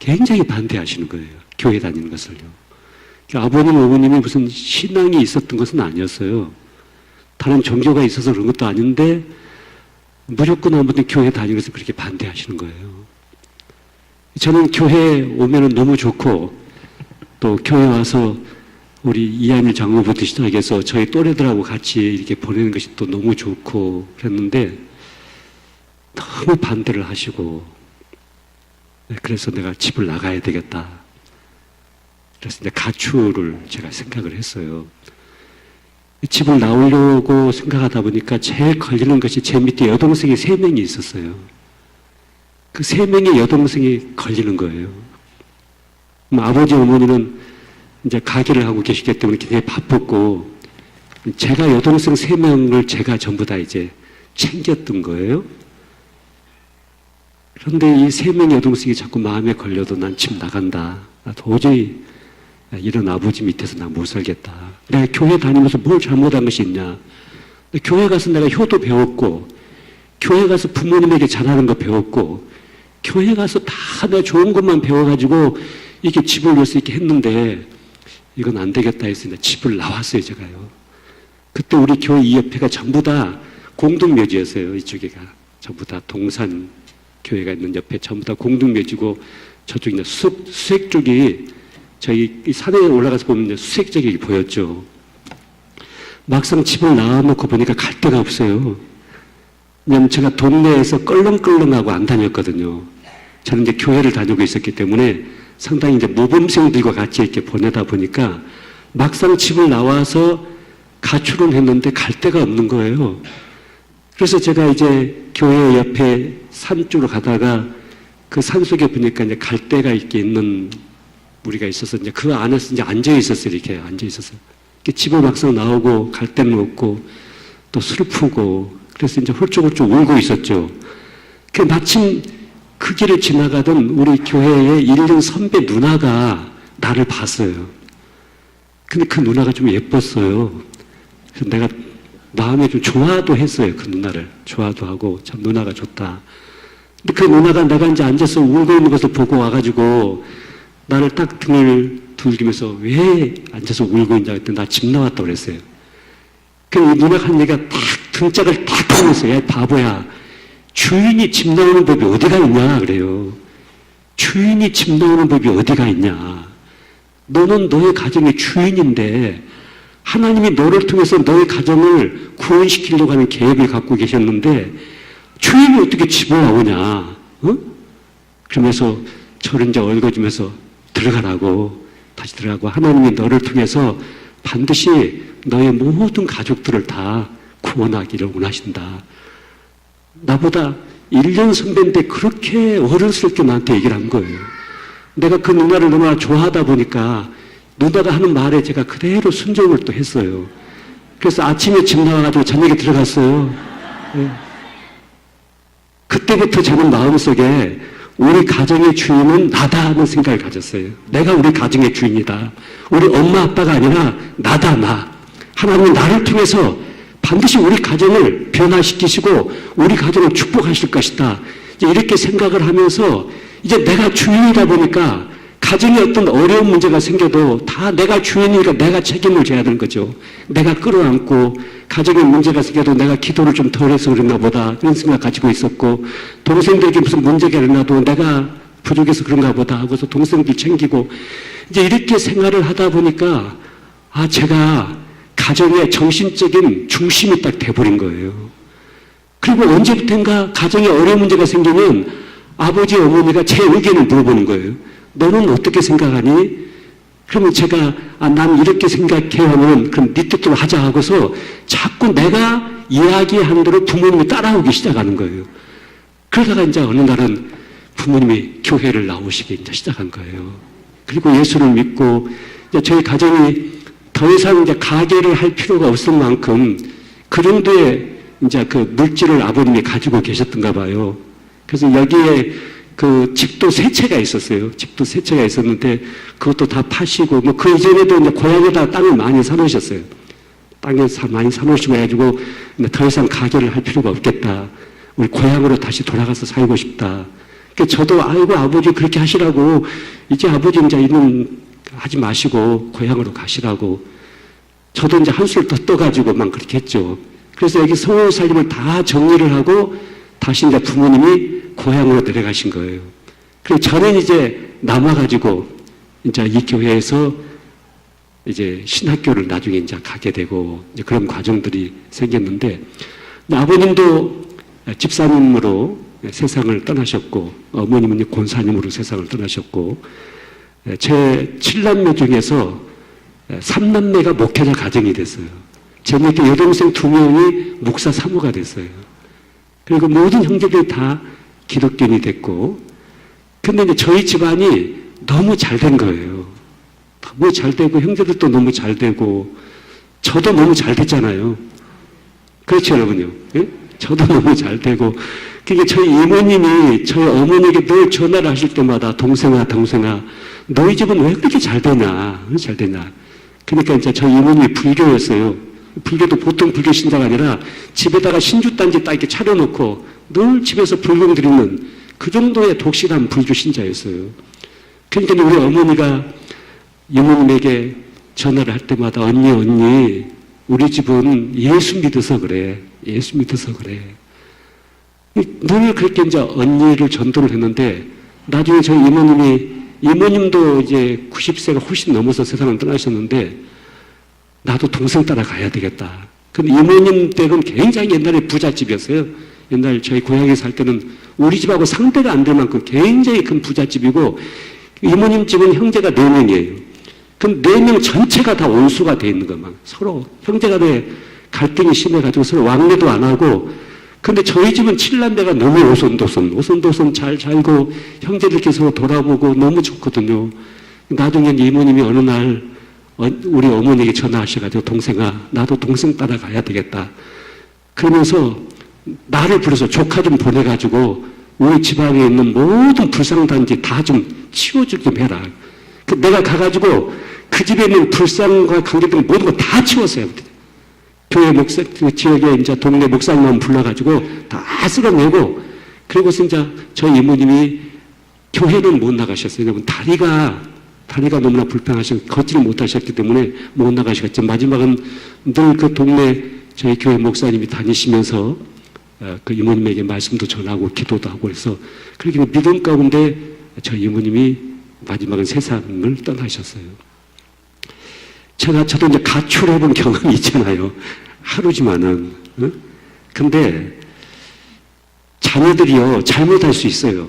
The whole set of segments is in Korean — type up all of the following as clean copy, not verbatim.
굉장히 반대하시는 거예요. 교회 다니는 것을요. 아버님, 어머님이 무슨 신앙이 있었던 것은 아니었어요. 다른 종교가 있어서 그런 것도 아닌데 무조건 아무튼 교회 다니는 것을 그렇게 반대하시는 거예요. 저는 교회 오면은 너무 좋고 또 교회 와서 우리 이한일 장로부터 시작해서 저희 또래들하고 같이 이렇게 보내는 것이 또 너무 좋고 그랬는데 너무 반대를 하시고 그래서 내가 집을 나가야 되겠다. 그래서 이제 가출을 제가 생각을 했어요. 집을 나오려고 생각하다 보니까 제일 걸리는 것이 제 밑에 여동생이 3명이 있었어요. 그 3명의 여동생이 걸리는 거예요. 아버지, 어머니는 이제 가게를 하고 계시기 때문에 굉장히 바빴고, 제가 여동생 3명을 제가 전부 다 이제 챙겼던 거예요. 그런데 이 3명의 여동생이 자꾸 마음에 걸려도 난 집 나간다. 나 도저히 이런 아버지 밑에서 나 못 살겠다. 내가 교회 다니면서 뭘 잘못한 것이 있냐. 교회 가서 내가 효도 배웠고, 교회 가서 부모님에게 잘하는 거 배웠고, 교회 가서 다 내가 좋은 것만 배워가지고 이렇게 집을 위해서 이렇게 했는데 이건 안 되겠다 해서 집을 나왔어요, 제가요. 그때 우리 교회 이 옆에가 전부 다 공동묘지였어요, 이쪽에가. 전부 다 동산 교회가 있는 옆에 전부 다 공동묘지고 저쪽에 이제 수색 쪽이 저희 산에 올라가서 보면 이제 수색 쪽이 보였죠. 막상 집을 나와놓고 보니까 갈 데가 없어요. 왜냐면 제가 동네에서 껄렁껄렁하고 안 다녔거든요. 저는 이제 교회를 다니고 있었기 때문에 상당히 이제 모범생들과 같이 이렇게 보내다 보니까 막상 집을 나와서 가출을 했는데 갈 데가 없는 거예요. 그래서 제가 이제 교회 옆에 산 쪽으로 가다가 그 산 속에 보니까 이제 갈 데가 이렇게 있는 우리가 있어서 이제 그 안에서 이제 앉아 있었어요. 이렇게 앉아 있었어요. 집을 막상 나오고 갈 데는 없고 또 슬프고 그래서 이제 홀쭉홀쭉 울고 있었죠. 그 마침 그 길을 지나가던 우리 교회의 1년 선배 누나가 나를 봤어요. 근데 그 누나가 좀 예뻤어요. 그래서 내가 마음에 좀 좋아도 했어요. 그 누나를. 좋아도 하고 참 누나가 좋다. 근데 그 누나가 내가 이제 앉아서 울고 있는 것을 보고 와가지고 나를 딱 등을 두들기면서 왜 앉아서 울고 있냐 했더니 나 집 나왔다고 그랬어요. 그 누나가 한 얘기가 딱 등짝을 딱 하면서 야 바보야 주인이 집 나오는 법이 어디가 있냐 그래요. 주인이 집 나오는 법이 어디가 있냐. 너는 너의 가정의 주인인데 하나님이 너를 통해서 너의 가정을 구원시키려고 하는 계획을 갖고 계셨는데 주인이 어떻게 집을 나오냐. 어? 그러면서 저를 이제 얽어주면서 들어가라고 다시 들어가고 하나님이 너를 통해서 반드시 너의 모든 가족들을 다 구원하기를 원하신다. 나보다 1년 선배인데 그렇게 어른스럽게 나한테 얘기를 한 거예요. 내가 그 누나를 너무나 좋아하다 보니까 누나가 하는 말에 제가 그대로 순종을 또 했어요. 그래서 아침에 집 나와가지고 저녁에 들어갔어요. 네. 그때부터 저는 마음속에 우리 가정의 주인은 나다 하는 생각을 가졌어요. 내가 우리 가정의 주인이다. 우리 엄마 아빠가 아니라 나다 나. 하나님은 나를 통해서 반드시 우리 가정을 변화시키시고 우리 가정을 축복하실 것이다. 이렇게 생각을 하면서 이제 내가 주인이다 보니까 가정에 어떤 어려운 문제가 생겨도 다 내가 주인이니까 내가 책임을 져야 되는 거죠. 내가 끌어안고 가정에 문제가 생겨도 내가 기도를 좀 덜 해서 그랬나 보다 그런 생각 가지고 있었고 동생들에게 무슨 문제가 일어나도 내가 부족해서 그런가 보다 하고서 동생들 챙기고 이제 이렇게 생활을 하다 보니까 제가 가정의 정신적인 중심이 딱 돼버린 거예요. 그리고 언제부턴가 가정에 어려운 문제가 생기면 아버지 어머니가 제 의견을 물어보는 거예요. 너는 어떻게 생각하니? 그러면 제가 난 이렇게 생각해 하면 그럼 네 뜻대로 하자 하고서 자꾸 내가 이야기한 대로 부모님이 따라오기 시작하는 거예요. 그러다가 이제 어느 날은 부모님이 교회를 나오시기 이제 시작한 거예요. 그리고 예수를 믿고 이제 저희 가정이 더 이상 이제 가게를 할 필요가 없을 만큼 그 정도의 이제 그 물질을 아버님이 가지고 계셨던가 봐요. 그래서 여기에 그 집도 세 채가 있었어요. 집도 세 채가 있었는데 그것도 다 파시고 뭐 그 이전에도 이제 고향에다 땅을 많이 사놓으셨어요. 땅에 많이 사놓으시고 해가지고 더 이상 가게를 할 필요가 없겠다. 우리 고향으로 다시 돌아가서 살고 싶다. 저도 아이고 아버지 그렇게 하시라고 이제 아버지 이제 이런 하지 마시고 고향으로 가시라고 저도 이제 한술 더 떠가지고 막 그렇게 했죠. 그래서 여기 성호 살림을 다 정리를 하고 다시 이제 부모님이 고향으로 내려가신 거예요. 그래서 저는 이제 남아가지고 이제 이 교회에서 이제 신학교를 나중에 이제 가게 되고 이제 그런 과정들이 생겼는데 아버님도 집사님으로 세상을 떠나셨고 어머님은 권사님으로 세상을 떠나셨고 제 7남매 중에서 3남매가 목회자 가정이 됐어요. 제 밑에 여동생 2명이 목사 사모가 됐어요. 그리고 모든 형제들이 다 기독교인이 됐고 근데 이제 저희 집안이 너무 잘 된 거예요. 너무 잘 되고 형제들도 너무 잘 되고 저도 너무 잘 됐잖아요. 그렇죠 여러분요. 예? 저도 너무 잘 되고 그러니까 저희 이모님이 저희 어머니에게 늘 전화를 하실 때마다 동생아 너희 집은 왜 그렇게 잘 되냐 잘 되냐. 그러니까 이제 저희 이모님이 불교였어요. 불교도 보통 불교 신자가 아니라 집에다가 신주단지 딱 이렇게 차려놓고 늘 집에서 불경 드리는 그 정도의 독실한 불교 신자였어요. 그러니까 우리 어머니가 이모님에게 전화를 할 때마다 언니 우리 집은 예수 믿어서 그래. 예수 믿어서 그래. 늘 그렇게 이제 언니를 전도를 했는데 나중에 저희 이모님도 이제 90세가 훨씬 넘어서 세상을 떠나셨는데 나도 동생 따라 가야 되겠다. 근데 이모님 댁은 굉장히 옛날에 부잣집이었어요. 옛날 저희 고향에 살 때는 우리 집하고 상대가 안 될 만큼 굉장히 큰 부잣집이고 이모님 집은 형제가 4명이에요. 그럼 4명 전체가 다 원수가 돼 있는 것만 서로 형제가 돼 갈등이 심해가지고 서로 왕래도 안 하고 근데 저희 집은 7남매가 너무 오손도손 잘 살고 형제들끼리 서로 돌아보고 너무 좋거든요. 나중에 이모님이 어느 날 우리 어머니에게 전화하셔가지고 동생아 나도 동생 따라가야 되겠다. 그러면서 나를 불러서 조카 좀 보내가지고 우리 집안에 있는 모든 불상단지 다 좀 치워주게 좀 해라. 내가 가가지고 그 집에 있는 불상과 관계된 모든 거 다 치웠어요. 교회 목사, 그 지역에 이제 동네 목사님만 불러가지고 다 쓸어내고, 그리고서 이제 저희 이모님이 교회는 못 나가셨어요. 왜냐면 다리가 너무나 불편하셔서 걷지를 못하셨기 때문에 못 나가셨죠. 마지막은 늘 그 동네 저희 교회 목사님이 다니시면서 그 이모님에게 말씀도 전하고 기도도 하고 해서 그렇게 믿음 가운데 저희 이모님이 마지막은 세상을 떠나셨어요. 저도 이제 가출해본 경험이 있잖아요. 하루지만은. 근데 자녀들이요, 잘못할 수 있어요.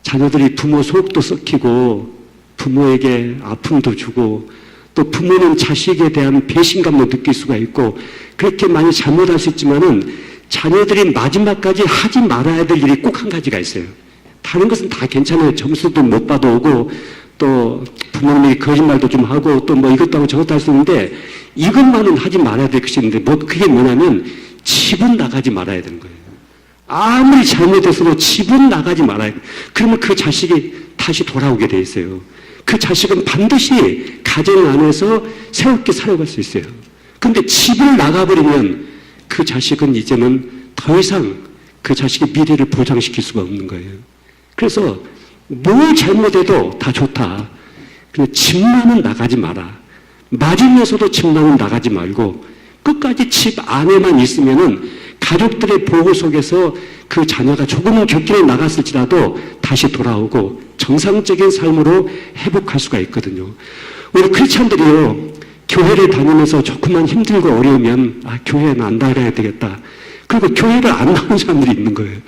자녀들이 부모 속도 썩히고 부모에게 아픔도 주고 또 부모는 자식에 대한 배신감도 느낄 수가 있고 그렇게 많이 잘못할 수 있지만은 자녀들이 마지막까지 하지 말아야 될 일이 꼭 한 가지가 있어요. 다른 것은 다 괜찮아요. 점수도 못 받아오고 또 부모님이 거짓말도 좀 하고 또 뭐 이것도 하고 저것도 할 수 있는데 이것만은 하지 말아야 될 것이 있는데 그게 뭐냐면 집은 나가지 말아야 되는 거예요. 아무리 잘못했어도 집은 나가지 말아야 돼요. 그러면 그 자식이 다시 돌아오게 돼 있어요. 그 자식은 반드시 가정 안에서 새롭게 살아갈 수 있어요. 근데 집을 나가버리면 그 자식은 이제는 더 이상 그 자식의 미래를 보장시킬 수가 없는 거예요. 그래서 뭘 잘못해도 다 좋다. 근데 집만은 나가지 마라. 맞으면서도 집만은 나가지 말고 끝까지 집 안에만 있으면은 가족들의 보호 속에서 그 자녀가 조금은 곁길에 나갔을지라도 다시 돌아오고 정상적인 삶으로 회복할 수가 있거든요. 우리 크리스찬들이요, 교회를 다니면서 조금만 힘들고 어려우면 교회는 안 나가야 되겠다. 그리고 교회를 안 나오는 사람들이 있는 거예요.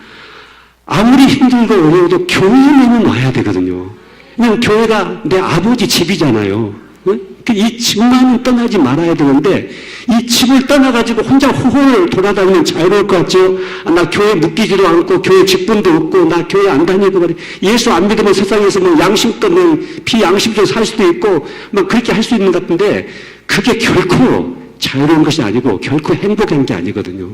아무리 힘들고 어려워도 교회에는 와야 되거든요. 그냥 교회가 내 아버지 집이잖아요. 이 집만은 떠나지 말아야 되는데 이 집을 떠나가지고 혼자 호홀 돌아다니면 자유로울 것 같죠? 나 교회 묶이지도 않고 교회 직분도 없고 나 교회 안 다니고 말이야. 예수 안 믿으면 세상에서 뭐 양심도 비양심적으로 살 수도 있고 막 그렇게 할 수 있는 것 같은데 그게 결코 자유로운 것이 아니고 결코 행복한 게 아니거든요.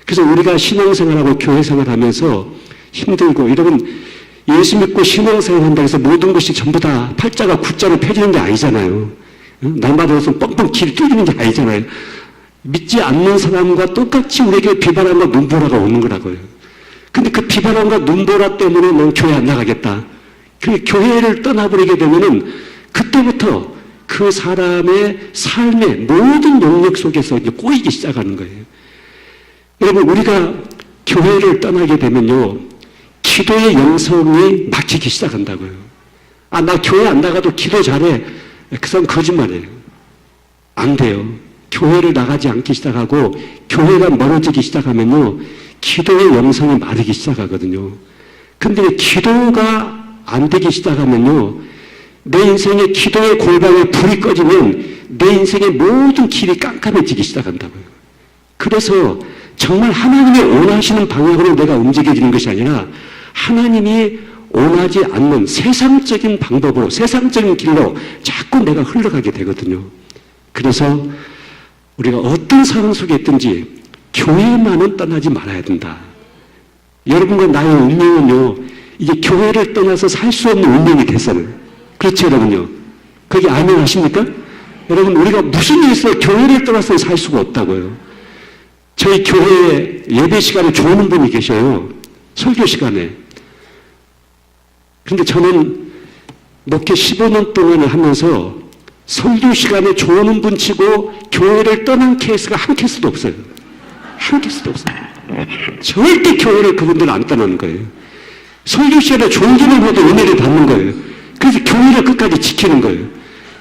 그래서 우리가 신앙생활하고 교회생활하면서 힘들고 이러면 예수 믿고 신앙생활 한다고 해서 모든 것이 전부 다 팔자가 굳자로 펴지는 게 아니잖아요. 날마다 무슨 뻥뻥 길 뚫리는 게 아니잖아요. 믿지 않는 사람과 똑같이 우리에게 비판하고 눈보라가 오는 거라고요. 근데 그 비바람과 눈보라 때문에 넌 교회 안 나가겠다. 그 교회를 떠나버리게 되면은 그때부터 그 사람의 삶의 모든 영역 속에서 이제 꼬이기 시작하는 거예요. 여러분, 우리가 교회를 떠나게 되면요, 기도의 영성이 막히기 시작한다고요. 아, 나 교회 안 나가도 기도 잘해. 그 사람 거짓말이에요. 안 돼요. 교회를 나가지 않기 시작하고 교회가 멀어지기 시작하면요, 기도의 영성이 마르기 시작하거든요. 근데 기도가 안 되기 시작하면요, 내 인생의 기도의 골방에 불이 꺼지면 내 인생의 모든 길이 깜깜해지기 시작한다고요. 그래서 정말 하나님이 원하시는 방향으로 내가 움직여지는 것이 아니라 하나님이 원하지 않는 세상적인 방법으로, 세상적인 길로 자꾸 내가 흘러가게 되거든요. 그래서 우리가 어떤 상황 속에 있든지 교회만은 떠나지 말아야 된다. 여러분과 나의 운명은요, 이게 교회를 떠나서 살 수 없는 운명이 됐어요. 그렇죠, 여러분요? 거기 아멘 하십니까? 여러분, 우리가 무슨 일이 있어도 교회를 떠나서 살 수가 없다고요. 저희 교회에 예배 시간에 좋은 분이 계셔요. 설교 시간에. 근데 저는 목회 15년 동안을 하면서 설교 시간에 좋은 분 치고 교회를 떠난 케이스가 한 케이스도 없어요. 한 케이스도 없어요. 절대 교회를 그분들은 안 떠나는 거예요. 설교 시간에 좋은 기만 해도 은혜를 받는 거예요. 그래서 교회를 끝까지 지키는 거예요.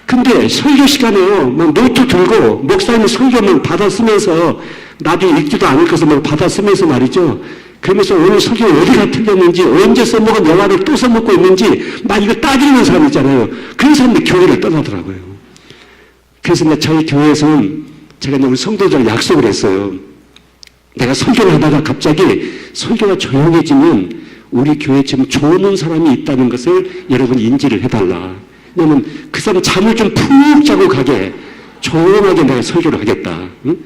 근데 설교 시간에요, 막 노트 들고 목사님 설교만 받아 쓰면서 나중에 읽지도 않을 것을 막 받아 쓰면서 말이죠. 그러면서 오늘 설교 어디가 틀렸는지, 언제 써먹은 영화를 또 써먹고 있는지 막 이거 따지는 사람 있잖아요. 그런 사람들이 교회를 떠나더라고요. 그래서 저희 교회에서는 제가 우리 성도들 약속을 했어요. 내가 설교를 하다가 갑자기 설교가 조용해지면 우리 교회에 지금 좋은 사람이 있다는 것을 여러분이 인지를 해달라. 왜냐면 그 사람 잠을 좀 푹 자고 가게 조용하게 내가 설교를 하겠다. 응?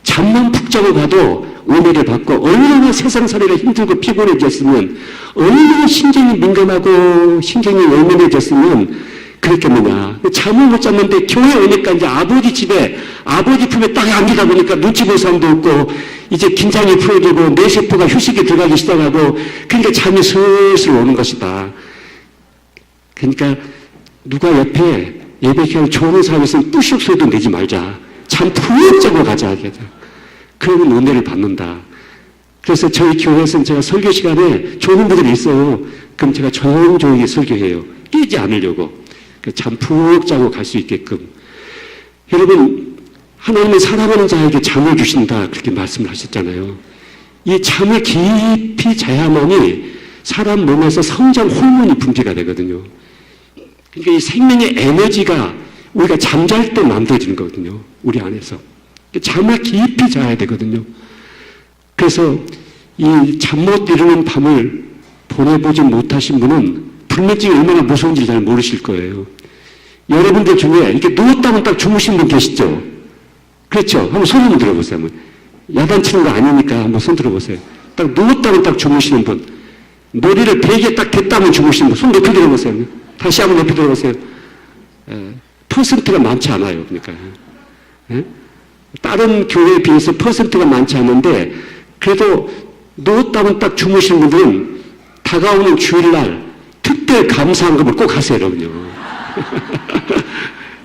잠만 푹 자고 가도 은혜를 받고, 얼마나 세상살이가 힘들고 피곤해졌으면, 얼마나 신경이 민감하고 신경이 예민해졌으면 그랬겠느냐. 잠을 못 잤는데 교회 오니까 이제 아버지 집에, 아버지 품에 딱 안기다 보니까 눈치 볼 사람도 없고, 이제 긴장이 풀어지고 뇌세포가 휴식에 들어가기 시작하고, 그러니까 잠이 슬슬 오는 것이다. 그러니까 누가 옆에 예배 기간에 좋은 사람이 있으면 뿌슉 소리도 내지 말자. 잠 푹 자고 가자. 그러면 은혜를 받는다. 그래서 저희 교회에서는 제가 설교 시간에 좋은 분들이 있어요. 그럼 제가 조용조용히 설교해요. 깨지 않으려고. 잠 푹 자고 갈 수 있게끔. 여러분, 하나님은 사랑하는 자에게 잠을 주신다. 그렇게 말씀을 하셨잖아요. 이 잠을 깊이 자야만이 사람 몸에서 성장 호르몬이 분비가 되거든요. 그러니까 이 생명의 에너지가 우리가 잠잘 때 만들어지는 거거든요. 우리 안에서. 잠을 깊이 자야 되거든요. 그래서 이 잠 못 이루는 밤을 보내보지 못하신 분은 불면증이 얼마나 무서운지 잘 모르실 거예요. 여러분들 중에 이렇게 누웠다면 딱 주무신 분 계시죠? 그렇죠? 한번 손 한번 들어보세요. 한번. 야단치는 거 아니니까 한번 손 들어보세요. 딱 누웠다면 딱 주무시는 분. 머리를 베개 딱 댔다면 주무시는 분. 손 높이 들어보세요. 다시 한번 높이 들어보세요. 퍼센트가 많지 않아요. 그러니까. 다른 교회에 비해서 퍼센트가 많지 않은데, 그래도 누웠다면 딱 주무시는 분들은 다가오는 주일날 특별 감사한금을 꼭 하세요, 여러분요.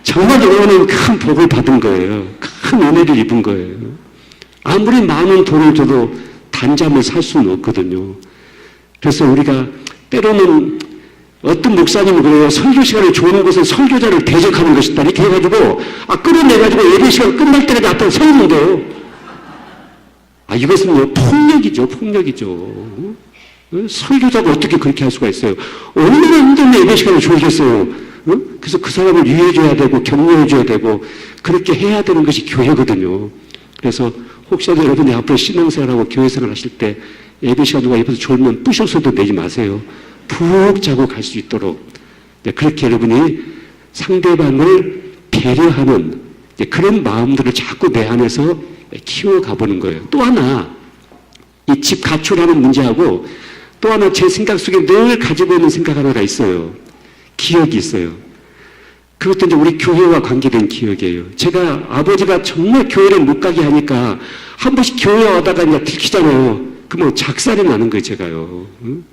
정말 이거는 큰 복을 받은 거예요. 큰 은혜를 입은 거예요. 아무리 많은 돈을 줘도 단잠을 살 수는 없거든요. 그래서 우리가 때로는 어떤 목사님은 그래요. 설교 시간에 좋은 곳은 설교자를 대적하는 것이다. 이렇게 해가지고, 끌어내가지고 예배 시간 끝날 때까지 앞에 서 있는데요. 이것은요, 폭력이죠, 폭력이죠. 설교자가 어떻게 그렇게 할 수가 있어요? 얼마나 힘든데 예배 시간을 조이겠어요. 그래서 그 사람을 유해줘야 되고, 격려해줘야 되고, 그렇게 해야 되는 것이 교회거든요. 그래서 혹시라도 여러분이 앞으로 신앙생활하고 교회생활 하실 때 예배 시간 누가 옆에서 졸면 뿌셔서도 내지 마세요. 푹 자고 갈 수 있도록. 그렇게 여러분이 상대방을 배려하는 그런 마음들을 자꾸 내 안에서 키워가 보는 거예요. 또 하나, 이 집 가출하는 문제하고 또 하나 제 생각 속에 늘 가지고 있는 생각 하나가 있어요. 기억이 있어요. 그것도 이제 우리 교회와 관계된 기억이에요. 제가 아버지가 정말 교회를 못 가게 하니까 한 번씩 교회 오다가 이제 들키잖아요. 그러면 작살이 나는 거예요, 제가요. 응?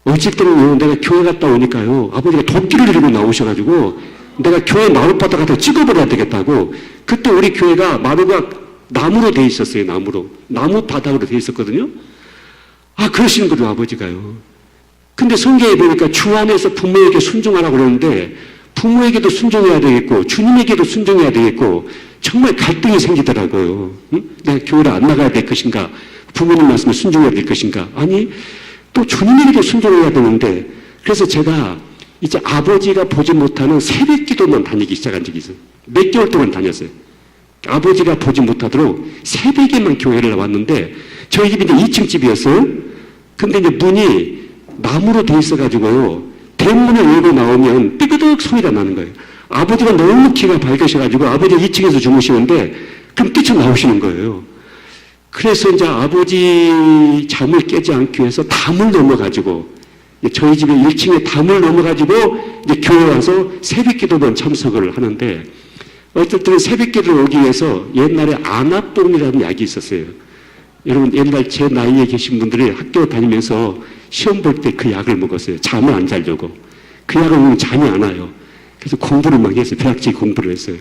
어쩔 때는요, 내가 교회 갔다 오니까요, 아버지가 도끼를 들고 나오셔가지고, 내가 교회 마룻바닥 갖다 찍어버려야 되겠다고, 그때 우리 교회가 마루가 나무로 돼 있었어요, 나무로. 나무 바닥으로 돼 있었거든요. 아, 그러시는 거죠, 아버지가요. 근데 성경에 보니까 주 안에서 부모에게 순종하라고 그러는데, 부모에게도 순종해야 되겠고, 주님에게도 순종해야 되겠고, 정말 갈등이 생기더라고요. 응? 내가 교회를 안 나가야 될 것인가? 부모님 말씀에 순종해야 될 것인가? 아니, 또 주님에게도 순종해야 되는데, 그래서 제가 이제 아버지가 보지 못하는 새벽 기도만 다니기 시작한 적이 있어요. 몇 개월 동안 다녔어요. 아버지가 보지 못하도록 새벽에만 교회를 나왔는데, 저희 집이 이제 2층 집이었어요. 근데 이제 문이 나무로 돼 있어가지고요, 대문을 열고 나오면 삐그덕 소리가 나는 거예요. 아버지가 너무 키가 밝으셔가지고 아버지가 2층에서 주무시는데, 그럼 뛰쳐나오시는 거예요. 그래서 이제 아버지 잠을 깨지 않기 위해서 담을 넘어가지고, 저희 집에 1층에 담을 넘어가지고 이제 교회 와서 새벽 기도만 참석을 하는데, 어떨 때는 새벽 기도를 오기 위해서 옛날에 아나뽕이라는 약이 있었어요. 여러분, 옛날 제 나이에 계신 분들이 학교 다니면서 시험 볼 때 그 약을 먹었어요. 잠을 안 자려고. 그 약을 먹으면 잠이 안 와요. 그래서 공부를 막 했어요. 대학직 공부를 했어요.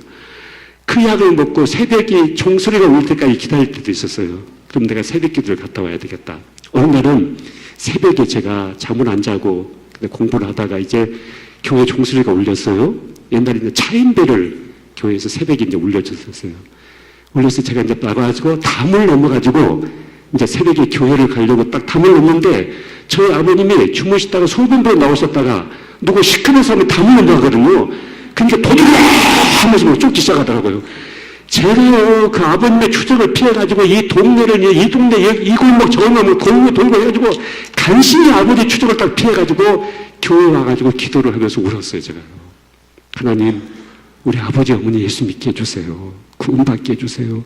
그 약을 먹고 새벽에 종소리가 올 때까지 기다릴 때도 있었어요. 그럼 내가 새벽 기도를 갔다 와야 되겠다. 어느 날은 새벽에 제가 잠을 안 자고 공부를 하다가 이제 교회 종소리가 울렸어요. 옛날에 이제 차인배를 교회에서 새벽에 이제 울려줬었어요. 울려서 제가 이제 나가가지고 담을 넘어가지고 이제 새벽에 교회를 가려고 딱 담을 넘는데, 저희 아버님이 주무시다가 소변부에 나오셨다가 누구 시커먼 사람이 담을 넘어가거든요. 그러니까 도둑이 하면서 막 쫓기 시작하더라고요. 제가요, 그 아버님의 추적을 피해가지고 이 동네를, 이 동네, 이 골목, 저 골목, 골목 돌고 해가지고 간신히 아버지 추적을 딱 피해가지고 교회 와가지고 기도를 하면서 울었어요, 제가요. 하나님, 우리 아버지, 어머니 예수 믿게 해주세요. 구원받게 해주세요.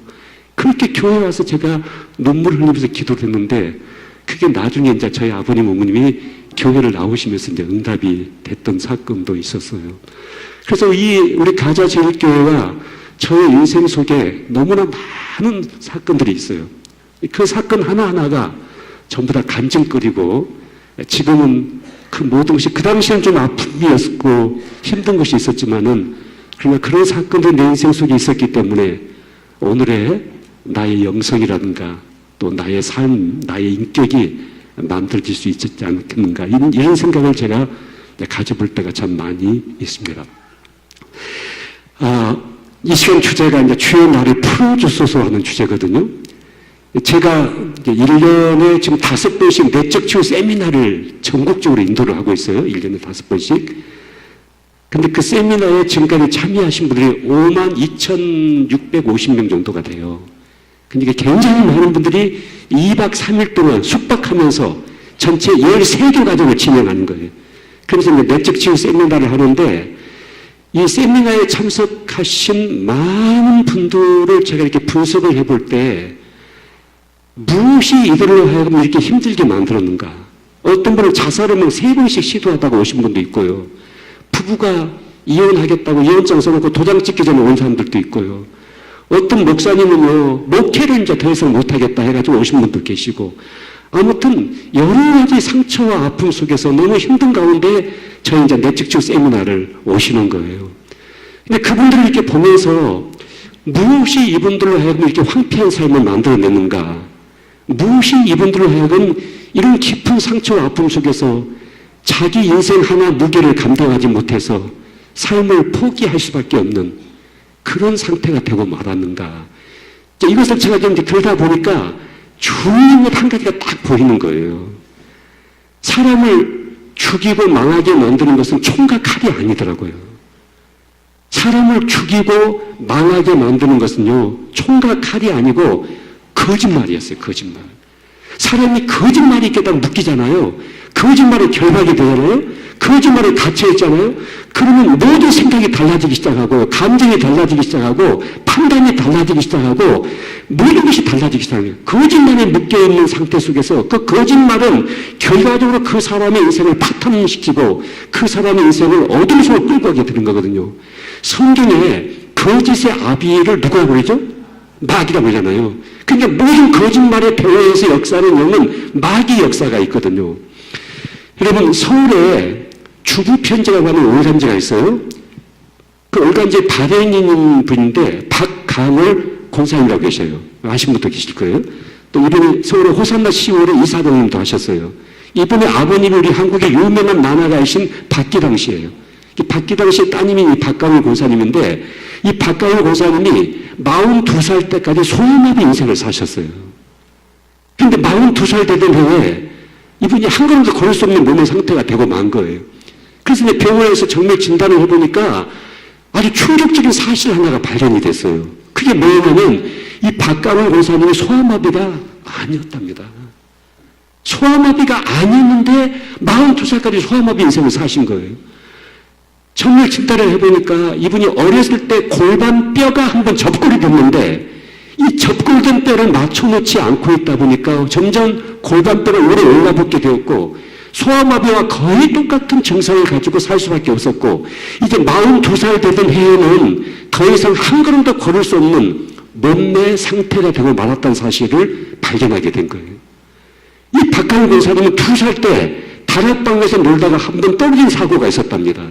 그렇게 교회 와서 제가 눈물을 흘리면서 기도를 했는데, 그게 나중에 이제 저희 아버님, 어머님이 교회를 나오시면서 이제 응답이 됐던 사건도 있었어요. 그래서 우리 가자제일교회와 저의 인생 속에 너무나 많은 사건들이 있어요. 그 사건 하나하나가 전부 다 간증거리고, 지금은 그 모든 것이, 그 당시에는 좀 아픔이었고 힘든 것이 있었지만은, 그러나 그런 사건들이 내 인생 속에 있었기 때문에 오늘의 나의 영성이라든가 또 나의 삶, 나의 인격이 만들어질 수 있지 않겠는가, 이런 생각을 제가 가져볼 때가 참 많이 있습니다. 이 시간 주제가 이제 주여 나를 풀어주소서 하는 주제거든요. 제가 1년에 지금 5번씩 내적 치유 세미나를 전국적으로 인도를 하고 있어요. 1년에 5번씩. 근데 그 세미나에 지금까지 참여하신 분들이 52,650명 정도가 돼요. 그러니까 굉장히 많은 분들이 2박 3일 동안 숙박하면서 전체 13개 과정을 진행하는 거예요. 그래서 내적 치유 세미나를 하는데, 이 세미나에 참석하신 많은 분들을 제가 이렇게 분석을 해볼 때, 무엇이 이들로 하여금 이렇게 힘들게 만들었는가? 어떤 분은 자살을 3번씩 시도하다가 오신 분도 있고요. 부부가 이혼하겠다고 이혼장 써놓고 도장 찍기 전에 온 사람들도 있고요. 어떤 목사님은요, 목회를 이제 더 이상 못하겠다 해가지고 오신 분도 계시고, 아무튼 여러 가지 상처와 아픔 속에서 너무 힘든 가운데 저희 이제 내적 치유 세미나를 오시는 거예요. 근데 그분들을 이렇게 보면서 무엇이 이분들로 하여금 이렇게 황폐한 삶을 만들어내는가? 무엇이 이분들로 하여금 이런 깊은 상처와 아픔 속에서 자기 인생 하나 무게를 감당하지 못해서 삶을 포기할 수밖에 없는 그런 상태가 되고 말았는가. 이것을 제가 좀 들다 보니까 중요한 것 한 가지가 딱 보이는 거예요. 사람을 죽이고 망하게 만드는 것은 총과 칼이 아니더라고요. 사람을 죽이고 망하게 만드는 것은요, 총과 칼이 아니고 거짓말이었어요, 거짓말. 사람이 거짓말이 있게 딱 묶이잖아요. 거짓말에 결박이 되잖아요. 거짓말에 갇혀있잖아요. 그러면 모든 생각이 달라지기 시작하고, 감정이 달라지기 시작하고, 판단이 달라지기 시작하고, 모든 것이 달라지기 시작해요. 거짓말에 묶여있는 상태 속에서 그 거짓말은 결과적으로 그 사람의 인생을 파탄시키고 그 사람의 인생을 어둠 속으로 끌고 가게 되는 거거든요. 성경에 거짓의 아비를 누가 부르죠? 마귀라고 하잖아요. 그러니까 모든 거짓말의 배후에서 역사하는 영은 마귀 역사가 있거든요. 여러분, 서울에 주부편지라고 하는 올간지가 있어요. 그 올간지의 발행인 분인데 박강월 권사님이라고 계셔요. 아시는 분도 계실 거예요. 또 이분이 서울의 호산나 시월의 이사장님도 하셨어요. 이분의 아버님이 우리 한국의 유명한 만화가이신 박기당 씨예요. 이 박기당 씨의 따님이 이 박강월 권사님인데 이 박강월 권사님이 42살 때까지 소아마비 인생을 사셨어요. 그런데 42살 되던 해에 이분이 한 걸음도 걸을 수 없는 몸의 상태가 되고 만 거예요. 그래서 병원에서 정밀 진단을 해보니까 아주 충격적인 사실 하나가 발견이 됐어요. 그게 뭐냐면 이 박강월 권사님이 소아마비가 아니었답니다. 소아마비가 아니었는데 42살까지 소아마비 인생을 사신 거예요. 정밀 진단을 해보니까 이분이 어렸을 때 골반뼈가 한번 접골이 됐는데 이 접골된 뼈를 맞춰놓지 않고 있다 보니까 점점 골반뼈가 오래 올라붙게 되었고 소아마비와 거의 똑같은 증상을 가지고 살 수밖에 없었고 이제 42살 되던 해에는 더 이상 한 걸음도 걸을 수 없는 몸매 상태가 되고 말았다는 사실을 발견하게 된 거예요. 이 박강일 권사님은 2살 때 다락방에서 놀다가 한 번 떨어진 사고가 있었답니다.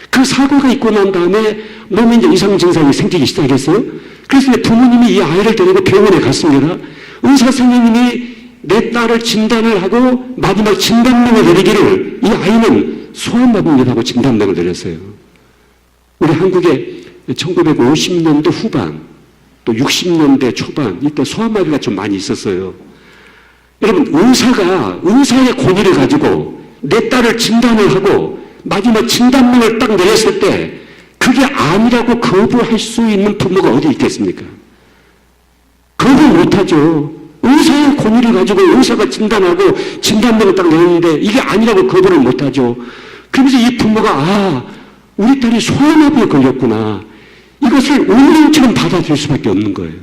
그 사고가 있고 난 다음에 몸에 이제 이상 증상이 생기기 시작했어요. 그래서 부모님이 이 아이를 데리고 병원에 갔습니다. 의사 선생님이 내 딸을 진단을 하고 마지막 진단명을 내리기를 이 아이는 소아마비라고 진단명을 내렸어요. 우리 한국에 1950년대 후반 또 60년대 초반 이때 소아마비가 좀 많이 있었어요. 여러분 의사의 권위를 가지고 내 딸을 진단을 하고 마지막 진단명을 딱 내렸을 때 그게 아니라고 거부할 수 있는 부모가 어디 있겠습니까? 거부 못하죠. 의사의 권위를 가지고 의사가 진단하고 진단명을 딱 내렸는데 이게 아니라고 거부를 못하죠. 그러면서 이 부모가 우리 딸이 소아마비에 걸렸구나. 이것을 운명처럼 받아들일 수밖에 없는 거예요.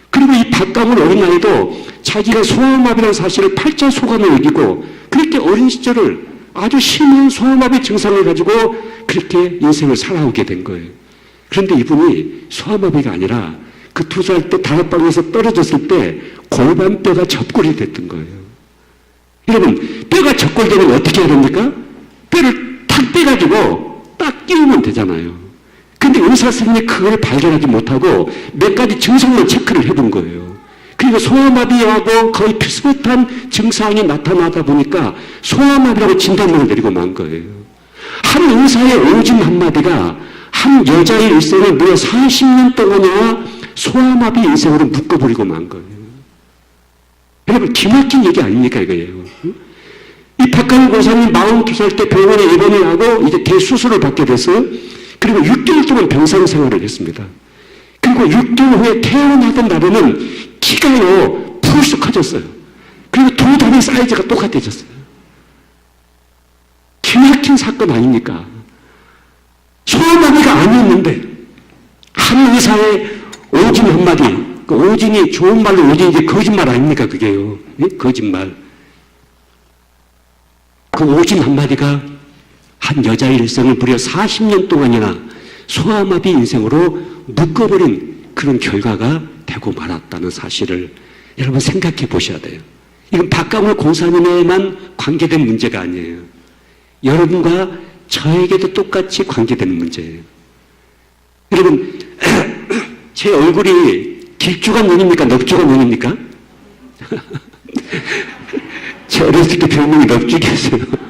그리고 이 박강훈 어린아이도 자기가 소아마비라는 사실을 팔자 소감을 여기고 그렇게 어린 시절을 아주 심한 소아마비 증상을 가지고 그렇게 인생을 살아오게 된 거예요. 그런데 이분이 소아마비가 아니라 그 2살 때 다락방에서 떨어졌을 때 골반뼈가 접골이 됐던 거예요. 여러분, 뼈가 접골되면 어떻게 해야 됩니까? 뼈를 탁 빼가지고 딱 끼우면 되잖아요. 근데 의사 선생님이 그걸 발견하지 못하고 몇 가지 증상만 체크를 해본 거예요. 그리고 소아마비하고 거의 비슷한 증상이 나타나다 보니까 소아마비라고 진단명을 내리고 만 거예요. 한 의사의 오줌 한마디가 한 여자의 일생을 무려 40년 동안이나 소아마비 인생으로 묶어버리고 만 거예요. 여러분, 기막힌 얘기 아닙니까 이거예요. 이 박강일 권사님 42살 때 병원에 입원을 하고 이제 대수술을 받게 됐어요. 그리고 6개월 동안 병상 생활을 했습니다. 그리고 6개월 후에 태어나던 날에는 키가요 풀쑥 커졌어요. 그리고 두 다리 사이즈가 똑같아졌어요. 기막힌 사건 아닙니까? 소아마비가 아니었는데 한 의사의 오진 한마디, 그 오진이 좋은 말로 오진이지 거짓말 아닙니까 그게요. 예? 거짓말. 그 오진 한마디가 한 여자의 일생을 무려 40년 동안이나 소아마비 인생으로 묶어버린 그런 결과가 되고 말았다는 사실을 여러분 생각해 보셔야 돼요. 이건 박강훈 권사님에만 관계된 문제가 아니에요. 여러분과 저에게도 똑같이 관계되는 문제예요. 여러분, 제 얼굴이 길쭉한 눈입니까? 넓쭉한 눈입니까? 제 어렸을 때 별명이 넓쭉이었어요.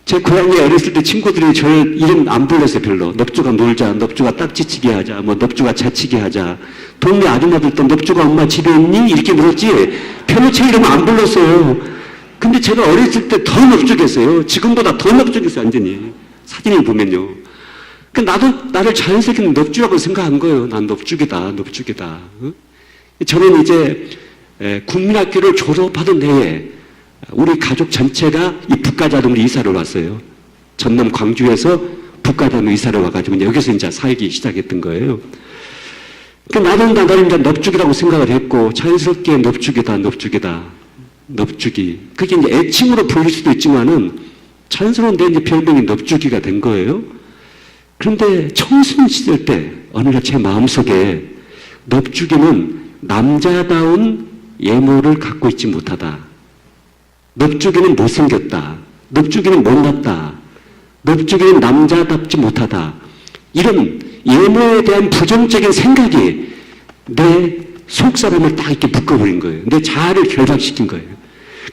제 고향에 어렸을 때 친구들이 저의 이름 안 불렀어요, 별로. 넙주가 놀자, 넙주가 딱지치기 하자, 뭐 넙주가 자치기 하자. 동네 아줌마들도 넙주가 엄마 집에 있니? 이렇게 물었지, 별로 제 이름 안 불렀어요. 근데 제가 어렸을 때 더 넙죽했어요. 지금보다 더 넙죽했어요, 완전히. 사진을 보면요. 그 나도 나를 자연스럽게 넙주라고 생각한 거예요. 난 넙죽이다, 넙죽이다. 저는 이제 국민학교를 졸업하던 해에 우리 가족 전체가 이 북가자동으로 이사를 왔어요. 전남 광주에서 북가자동으로 이사를 와가지고 여기서 이제 살기 시작했던 거예요. 나도 나를 이제 넙죽이라고 생각을 했고 자연스럽게 넙죽이다, 넙죽이다, 넙죽이. 그게 이제 애칭으로 불릴 수도 있지만은 자연스러운 내 이제 별명이 넙죽이가 된 거예요. 그런데 청순 시절 때 어느 날 제 마음속에 넙죽이는 남자다운 외모를 갖고 있지 못하다. 넙죽이는 못생겼다. 넙죽이는 못났다. 넙죽이는 남자답지 못하다. 이런 외모에 대한 부정적인 생각이 내 속사람을 딱 이렇게 묶어버린 거예요. 내 자아를 결박시킨 거예요.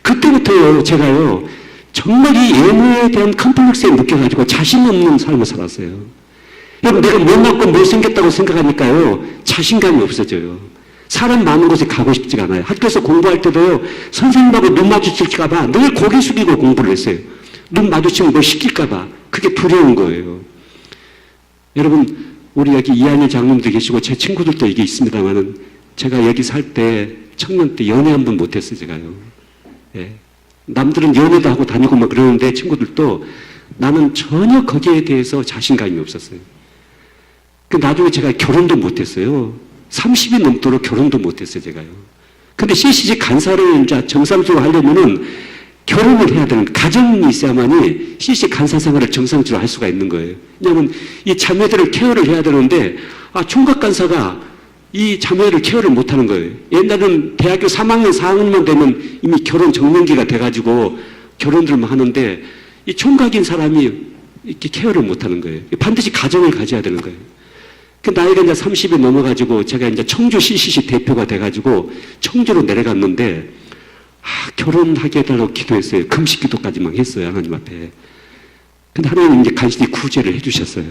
그때부터요, 제가요, 정말 이 외모에 대한 컴플렉스에 묶여가지고 자신 없는 삶을 살았어요. 여러분, 내가 못났고 못생겼다고 생각하니까요, 자신감이 없어져요. 사람 많은 곳에 가고 싶지가 않아요. 학교에서 공부할 때도요, 선생님하고 눈 마주칠까봐 늘 고개 숙이고 공부를 했어요. 눈 마주치면 뭘 시킬까봐. 그게 두려운 거예요. 여러분, 우리 여기 이한일 장로님도 계시고 제 친구들도 이게 있습니다만은 제가 여기 살 때, 청년 때 연애 한 번 못했어요, 제가요. 예. 남들은 연애도 하고 다니고 막 그러는데 친구들도 나는 전혀 거기에 대해서 자신감이 없었어요. 그 나중에 제가 결혼도 못했어요. 30이 넘도록 결혼도 못했어요, 제가요. 근데 CCC 간사를 이제 정상적으로 하려면은 결혼을 해야 되는, 가정이 있어야만이 CCC 간사 생활을 정상적으로 할 수가 있는 거예요. 왜냐하면 이 자매들을 케어를 해야 되는데, 총각 간사가 이 자매를 케어를 못 하는 거예요. 옛날에는 대학교 3학년, 4학년만 되면 이미 결혼 정년기가 돼가지고 결혼들만 하는데, 이 총각인 사람이 이렇게 케어를 못 하는 거예요. 반드시 가정을 가져야 되는 거예요. 그 나이가 이제 30이 넘어가지고 제가 이제 청주 CCC 대표가 돼가지고 청주로 내려갔는데, 결혼하게 해달라고 기도했어요. 금식 기도까지만 했어요, 하나님 앞에. 근데 하나님 이제 간신히 구제를 해주셨어요.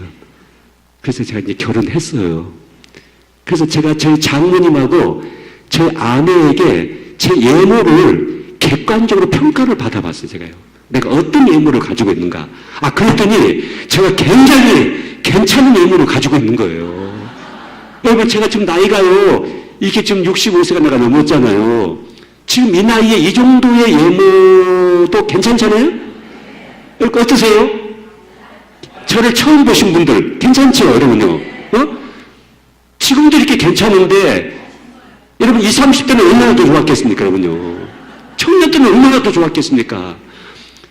그래서 제가 이제 결혼했어요. 그래서 제가 저희 장모님하고 저희 아내에게 제 외모를 객관적으로 평가를 받아봤어요, 제가요. 내가 어떤 외모를 가지고 있는가. 그랬더니 제가 굉장히 괜찮은 외모를 가지고 있는 거예요. 여러분, 제가 지금 나이가요, 이게 지금 65세가 내가 넘었잖아요. 지금 이 나이에 이 정도의 외모도 괜찮잖아요? 여러분, 어떠세요? 저를 처음 보신 분들, 괜찮죠, 여러분요? 지금도 이렇게 괜찮은데, 여러분, 20, 30대는 얼마나 더 좋았겠습니까, 여러분요? 청년 때는 얼마나 더 좋았겠습니까?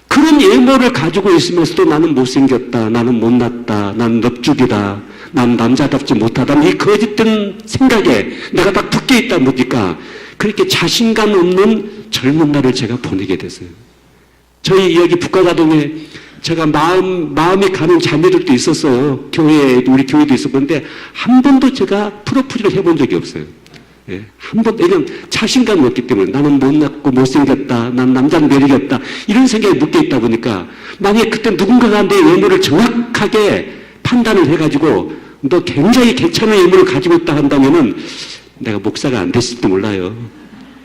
그런 외모를 가지고 있으면서도 나는 못생겼다, 나는 못났다, 나는 넙죽이다, 난 남자답지 못하다, 이 거짓된 생각에 내가 딱 붙게 있다 보니까 그렇게 자신감 없는 젊은 날을 제가 보내게 됐어요. 저희 여기 북가가동에 제가 마음이 가는 자매들도 있었어요. 우리 교회도 있었는데 한 번도 제가 프로포즈를 해본 적이 없어요. 예, 한 번도. 왜냐면 자신감이 없기 때문에 나는 못났고 못생겼다, 난 남자는 매력이 없다, 이런 생각에 묶여 있다 보니까 만약에 그때 누군가가 내 외모를 정확하게 판단을 해가지고 너 굉장히 괜찮은 외모를 가지고 있다 한다면은 내가 목사가 안 됐을지도 몰라요.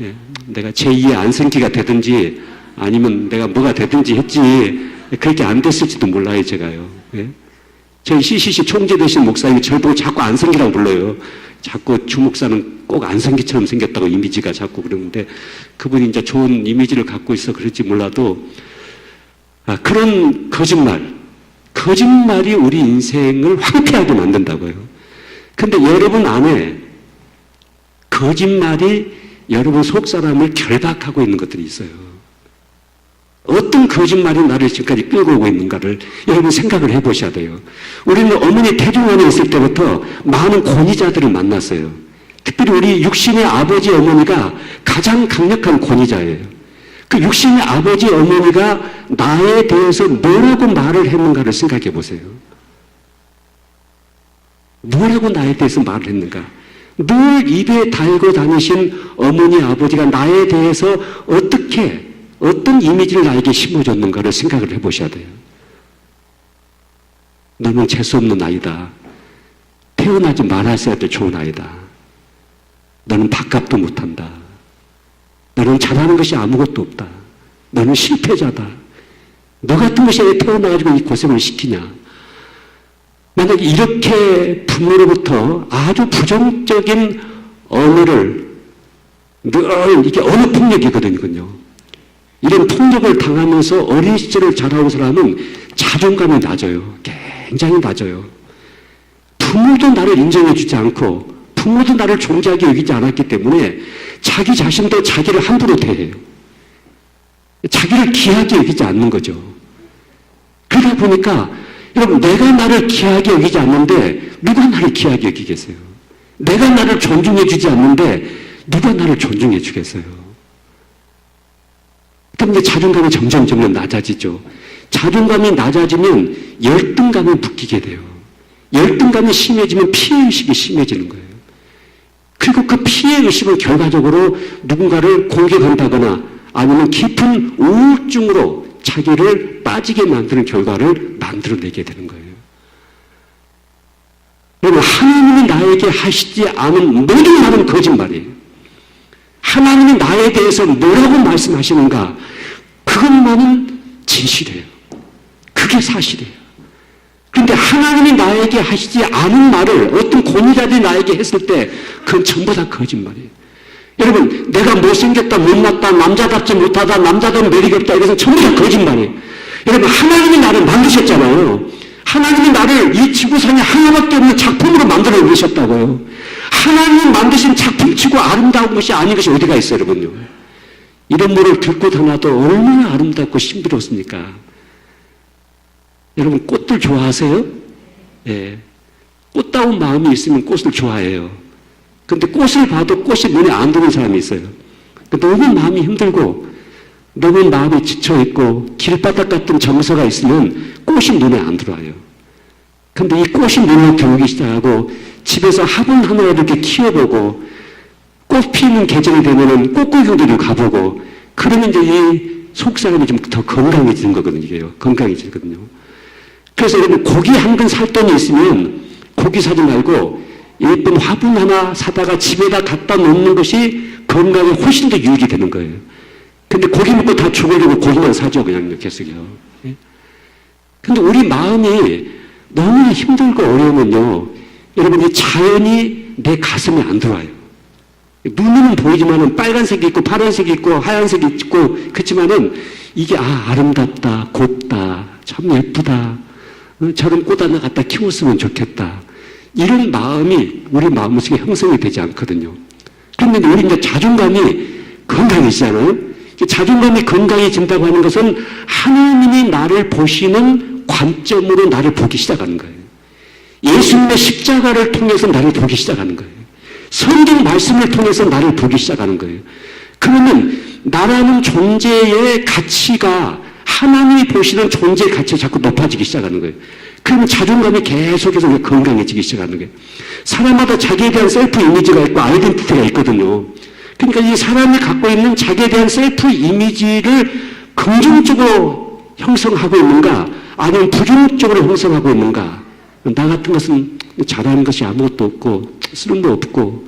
예, 내가 제2의 안성기가 되든지 아니면 내가 뭐가 되든지 했지 그렇게 안 됐을지도 몰라요, 제가요. 예? 저희 CCC 총재 되신 목사님이 저를 보고 자꾸 안성기라고 불러요. 자꾸 주목사는 꼭 안성기처럼 생겼다고 이미지가 자꾸 그러는데 그분이 이제 좋은 이미지를 갖고 있어 그럴지 몰라도 그런 거짓말이 우리 인생을 황폐하게 만든다고요. 근데 여러분 안에 거짓말이 여러분 속사람을 결박하고 있는 것들이 있어요. 어떤 거짓말이 나를 지금까지 끌고 오고 있는가를 여러분 생각을 해보셔야 돼요. 우리는 어머니 태중원에 있을 때부터 많은 권위자들을 만났어요. 특별히 우리 육신의 아버지 어머니가 가장 강력한 권위자예요. 그 육신의 아버지 어머니가 나에 대해서 뭐라고 말을 했는가를 생각해 보세요. 뭐라고 나에 대해서 말을 했는가. 늘 입에 달고 다니신 어머니 아버지가 나에 대해서 어떤 이미지를 나에게 심어줬는가를 생각을 해보셔야 돼요. 너는 재수없는 아이다. 태어나지 말았어야 될 좋은 아이다. 너는 밥값도 못한다. 너는 잘하는 것이 아무것도 없다. 너는 실패자다. 너 같은 것이 왜 태어나가지고 이 고생을 시키냐. 만약에 이렇게 부모로부터 아주 부정적인 언어를 늘 이게 언어 폭력이거든요. 이런 폭력을 당하면서 어린 시절을 자라온 사람은 자존감이 낮아요. 굉장히 낮아요. 부모도 나를 인정해주지 않고 부모도 나를 존재하게 여기지 않았기 때문에 자기 자신도 자기를 함부로 대해요. 자기를 귀하게 여기지 않는 거죠. 그러다 보니까 여러분, 내가 나를 귀하게 여기지 않는데 누가 나를 귀하게 여기겠어요? 내가 나를 존중해 주지 않는데 누가 나를 존중해 주겠어요? 그럼 이제 자존감이 점점 낮아지죠. 자존감이 낮아지면 열등감이 붙게 돼요. 열등감이 심해지면 피해의식이 심해지는 거예요. 그리고 그 피해의식은 결과적으로 누군가를 공격한다거나 아니면 깊은 우울증으로 자기를 빠지게 만드는 결과를 만들어내게 되는 거예요. 여러분, 하나님이 나에게 하시지 않은 모든 말은 거짓말이에요. 하나님이 나에 대해서 뭐라고 말씀하시는가? 그것만은 진실이에요. 그게 사실이에요. 그런데 하나님이 나에게 하시지 않은 말을 어떤 권위자들이 나에게 했을 때 그건 전부 다 거짓말이에요. 여러분, 내가 못생겼다, 못났다, 남자답지 못하다, 남자다운 매력이 없다, 이것은 전부 다 거짓말이에요. 여러분, 하나님이 나를 만드셨잖아요. 하나님이 나를 이 지구상에 하나밖에 없는 작품으로 만들어 놓으셨다고요. 하나님이 만드신 작품치고 아름다운 것이 아닌 것이 어디가 있어요, 여러분요. 이런 말을 듣고 다나도 얼마나 아름답고 신비롭습니까? 여러분, 꽃들 좋아하세요? 예. 꽃다운 마음이 있으면 꽃을 좋아해요. 근데 꽃을 봐도 꽃이 눈에 안 들어오는 사람이 있어요. 너무 마음이 힘들고 너무 마음이 지쳐있고 길바닥 같은 정서가 있으면 꽃이 눈에 안 들어와요. 근데 이 꽃이 눈에 들어오기 시작하고 집에서 화분 하나 이렇게 키워보고 꽃 피는 계절이 되면은 꽃구경도 가보고 그러면 이제 이 속사람이 좀 더 건강해지는 거거든요. 이게요. 건강해지거든요. 그래서 여러분, 고기 한 근 살 돈이 있으면 고기 사지 말고 예쁜 화분 하나 사다가 집에다 갖다 놓는 것이 건강에 훨씬 더 유익이 되는 거예요. 근데 고기 먹고 다 죽으려고 고기만 사죠. 그냥 계속요. 예? 근데 우리 마음이 너무 힘들고 어려우면요. 여러분, 이 자연이 내 가슴에 안 들어와요. 눈으로는 보이지만은 빨간색이 있고 파란색이 있고 하얀색이 있고 그렇지만은 이게 아름답다, 곱다, 참 예쁘다, 저런 꽃 하나 갖다 키웠으면 좋겠다. 이런 마음이 우리 마음속에 형성이 되지 않거든요. 그런데 우리 이제 자존감이 건강해지잖아요. 자존감이 건강해진다고 하는 것은 하나님이 나를 보시는 관점으로 나를 보기 시작하는 거예요. 예수님의 십자가를 통해서 나를 보기 시작하는 거예요. 성경 말씀을 통해서 나를 보기 시작하는 거예요. 그러면 나라는 존재의 가치가 하나님이 보시는 존재의 가치가 자꾸 높아지기 시작하는 거예요. 그러면 자존감이 계속해서 건강해지기 시작하는 거예요. 사람마다 자기에 대한 셀프 이미지가 있고 아이덴티티가 있거든요. 그러니까 이 사람이 갖고 있는 자기에 대한 셀프 이미지를 긍정적으로 형성하고 있는가 아니면 부정적으로 형성하고 있는가. 나 같은 것은 잘하는 것이 아무것도 없고 쓸모 없고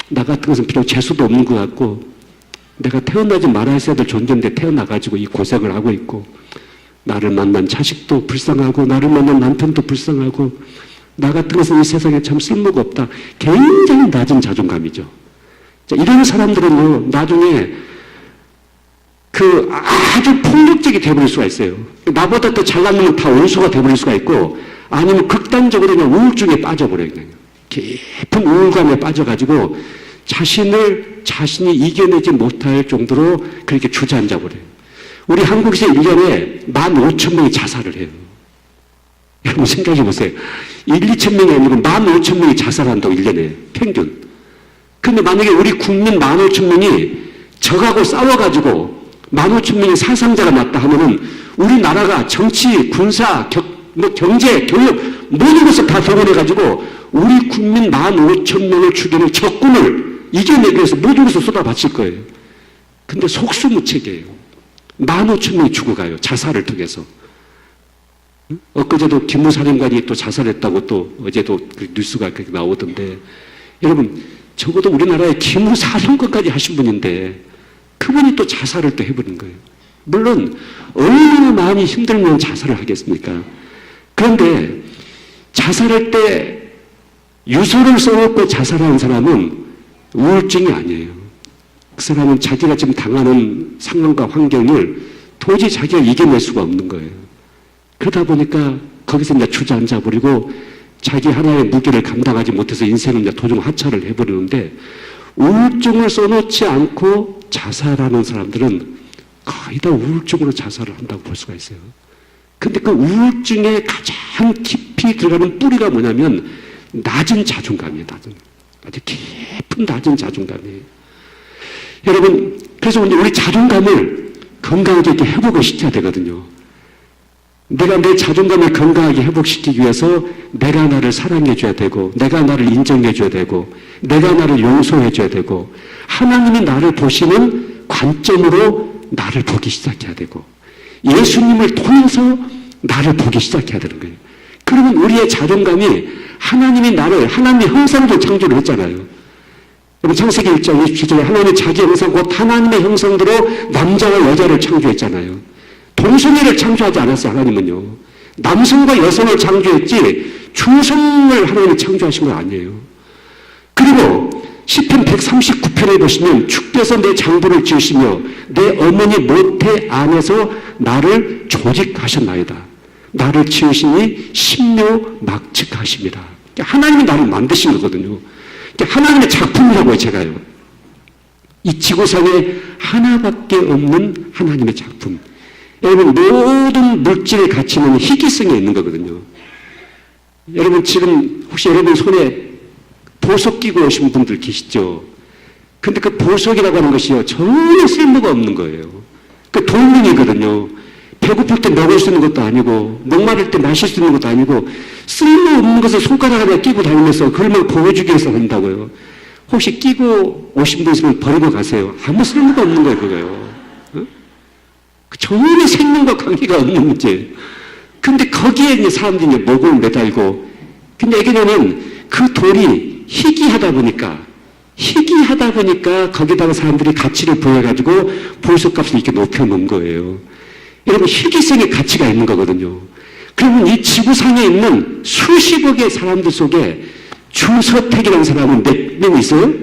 나 같은 것은 비록 재수도 없는 것 같고 내가 태어나지 말아야 될 존재인데 태어나가지고 이 고생을 하고 있고 나를 만난 자식도 불쌍하고 나를 만난 남편도 불쌍하고 나 같은 것은 이 세상에 참 쓸모가 없다. 굉장히 낮은 자존감이죠. 자, 이런 사람들은요 나중에 그 아주 폭력적이 되어버릴 수가 있어요. 나보다 더 잘난 놈은 다 원수가 되어버릴 수가 있고 아니면 극단적으로 그냥 우울증에 빠져버려요. 그냥. 깊은 우울감에 빠져가지고 자신이 이겨내지 못할 정도로 그렇게 주저앉아버려요. 우리 한국에서 1년에 15,000명이 자살을 해요. 여러분 생각해 보세요. 1, 2천 명이 아니고 15,000명이 자살한다고 1년에 평균. 근데 만약에 우리 국민 15,000명이 적하고 싸워가지고 15,000명의 사상자가 났다 하면은 우리나라가 정치, 군사, 경제, 교육 모든 것을 다 동원해가지고 우리 국민 15,000명을 죽이는 적군을 이겨내기 위해서 모든 것을 쏟아바칠 거예요. 근데 속수무책이에요. 15,000명이 죽어가요. 자살을 통해서. 엊그제도 김무사령관이 또 자살했다고 또 어제도 그 뉴스가 그렇게 나오던데 여러분 적어도 우리나라에 김무사령관까지 하신 분인데 그분이 또 자살을 또 해버린 거예요. 물론 얼마나 마음이 힘들면 자살을 하겠습니까? 그런데 자살할 때 유서를 써놓고 자살하는 사람은 우울증이 아니에요. 그 사람은 자기가 지금 당하는 상황과 환경을 도저히 자기가 이겨낼 수가 없는 거예요. 그러다 보니까 거기서 이제 주저앉아버리고 자기 하나의 무게를 감당하지 못해서 인생을 이제 도중 하차를 해버리는데 우울증을 써놓지 않고 자살하는 사람들은 거의 다 우울증으로 자살을 한다고 볼 수가 있어요. 근데 그 우울증에 가장 깊이 들어가는 뿌리가 뭐냐면 낮은 자존감이에요. 아주 깊은 낮은 자존감이에요. 여러분, 그래서 우리 자존감을 건강하게 이렇게 회복을 시켜야 되거든요. 내가 내 자존감을 건강하게 회복시키기 위해서 내가 나를 사랑해줘야 되고, 내가 나를 인정해줘야 되고, 내가 나를 용서해줘야 되고, 하나님이 나를 보시는 관점으로 나를 보기 시작해야 되고, 예수님을 통해서 나를 보기 시작해야 되는 거예요. 그러면 우리의 자존감이 하나님이 나를, 하나님의 형상으로 창조를 했잖아요. 여러분, 창세기 1장 27절에 하나님이 자기 형상, 곧 하나님의 형상대로 남자와 여자를 창조했잖아요. 동성애를 창조하지 않았어요, 하나님은요. 남성과 여성을 창조했지 중성을 하나님이 창조하신 건 아니에요. 그리고 시편 139편에 보시면 주께서 내 장부를 지으시며 내 어머니 모태 안에서 나를 조직하셨나이다. 나를 지으시니 신묘막측하십니다. 하나님이 나를 만드신 거거든요. 하나님의 작품이라고요, 제가요. 이 지구상에 하나밖에 없는 하나님의 작품. 여러분, 모든 물질의 가치는 희귀성에 있는 거거든요. 여러분, 지금 혹시 여러분 손에 보석 끼고 오신 분들 계시죠? 근데 그 보석이라고 하는 것이요, 전혀 쓸모가 없는 거예요. 그 돌멩이거든요. 배고플 때 먹을 수 있는 것도 아니고, 목마를 때 마실 수 있는 것도 아니고, 쓸모없는 것을 손가락 하나 끼고 다니면서 그걸 막 보여주기 위해서 한다고요. 혹시 끼고 오신 분 있으면 버리고 가세요. 아무 쓸모가 없는 거예요, 그거요. 전혀 생명과 관계가 없는 문제. 근데 거기에 이제 사람들이 목을 매달고, 근데 얘기는 그 돌이 희귀하다 보니까 거기다가 사람들이 가치를 부여해가지고 보석값을 이렇게 높여놓은 거예요. 여러분, 희귀성의 가치가 있는 거거든요. 그러면 이 지구상에 있는 수십억의 사람들 속에 주서택이라는 사람은 몇 명 있어요?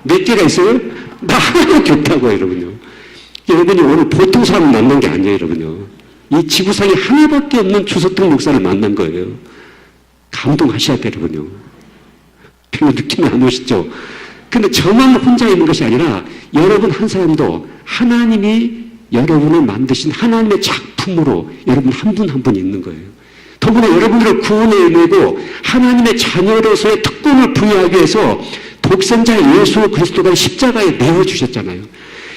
몇 개가 있어요? 나 하나밖에 없다고요, 여러분요. 여러분이 오늘 보통 사람을 만난 게 아니에요, 여러분요. 이 지구상에 하나밖에 없는 주서택 목사를 만난 거예요. 감동하셔야 돼요, 여러분요. 별로 느낌이 안 오시죠? 근데 저만 혼자 있는 것이 아니라 여러분 한 사람도 하나님이 여러분을 만드신 하나님의 작품으로 여러분 한 분 한 분 있는 거예요. 더구나 여러분들을 구원에 이르고 하나님의 자녀로서의 특권을 부여하기 위해서 독생자 예수 그리스도가 십자가에 내어주셨잖아요.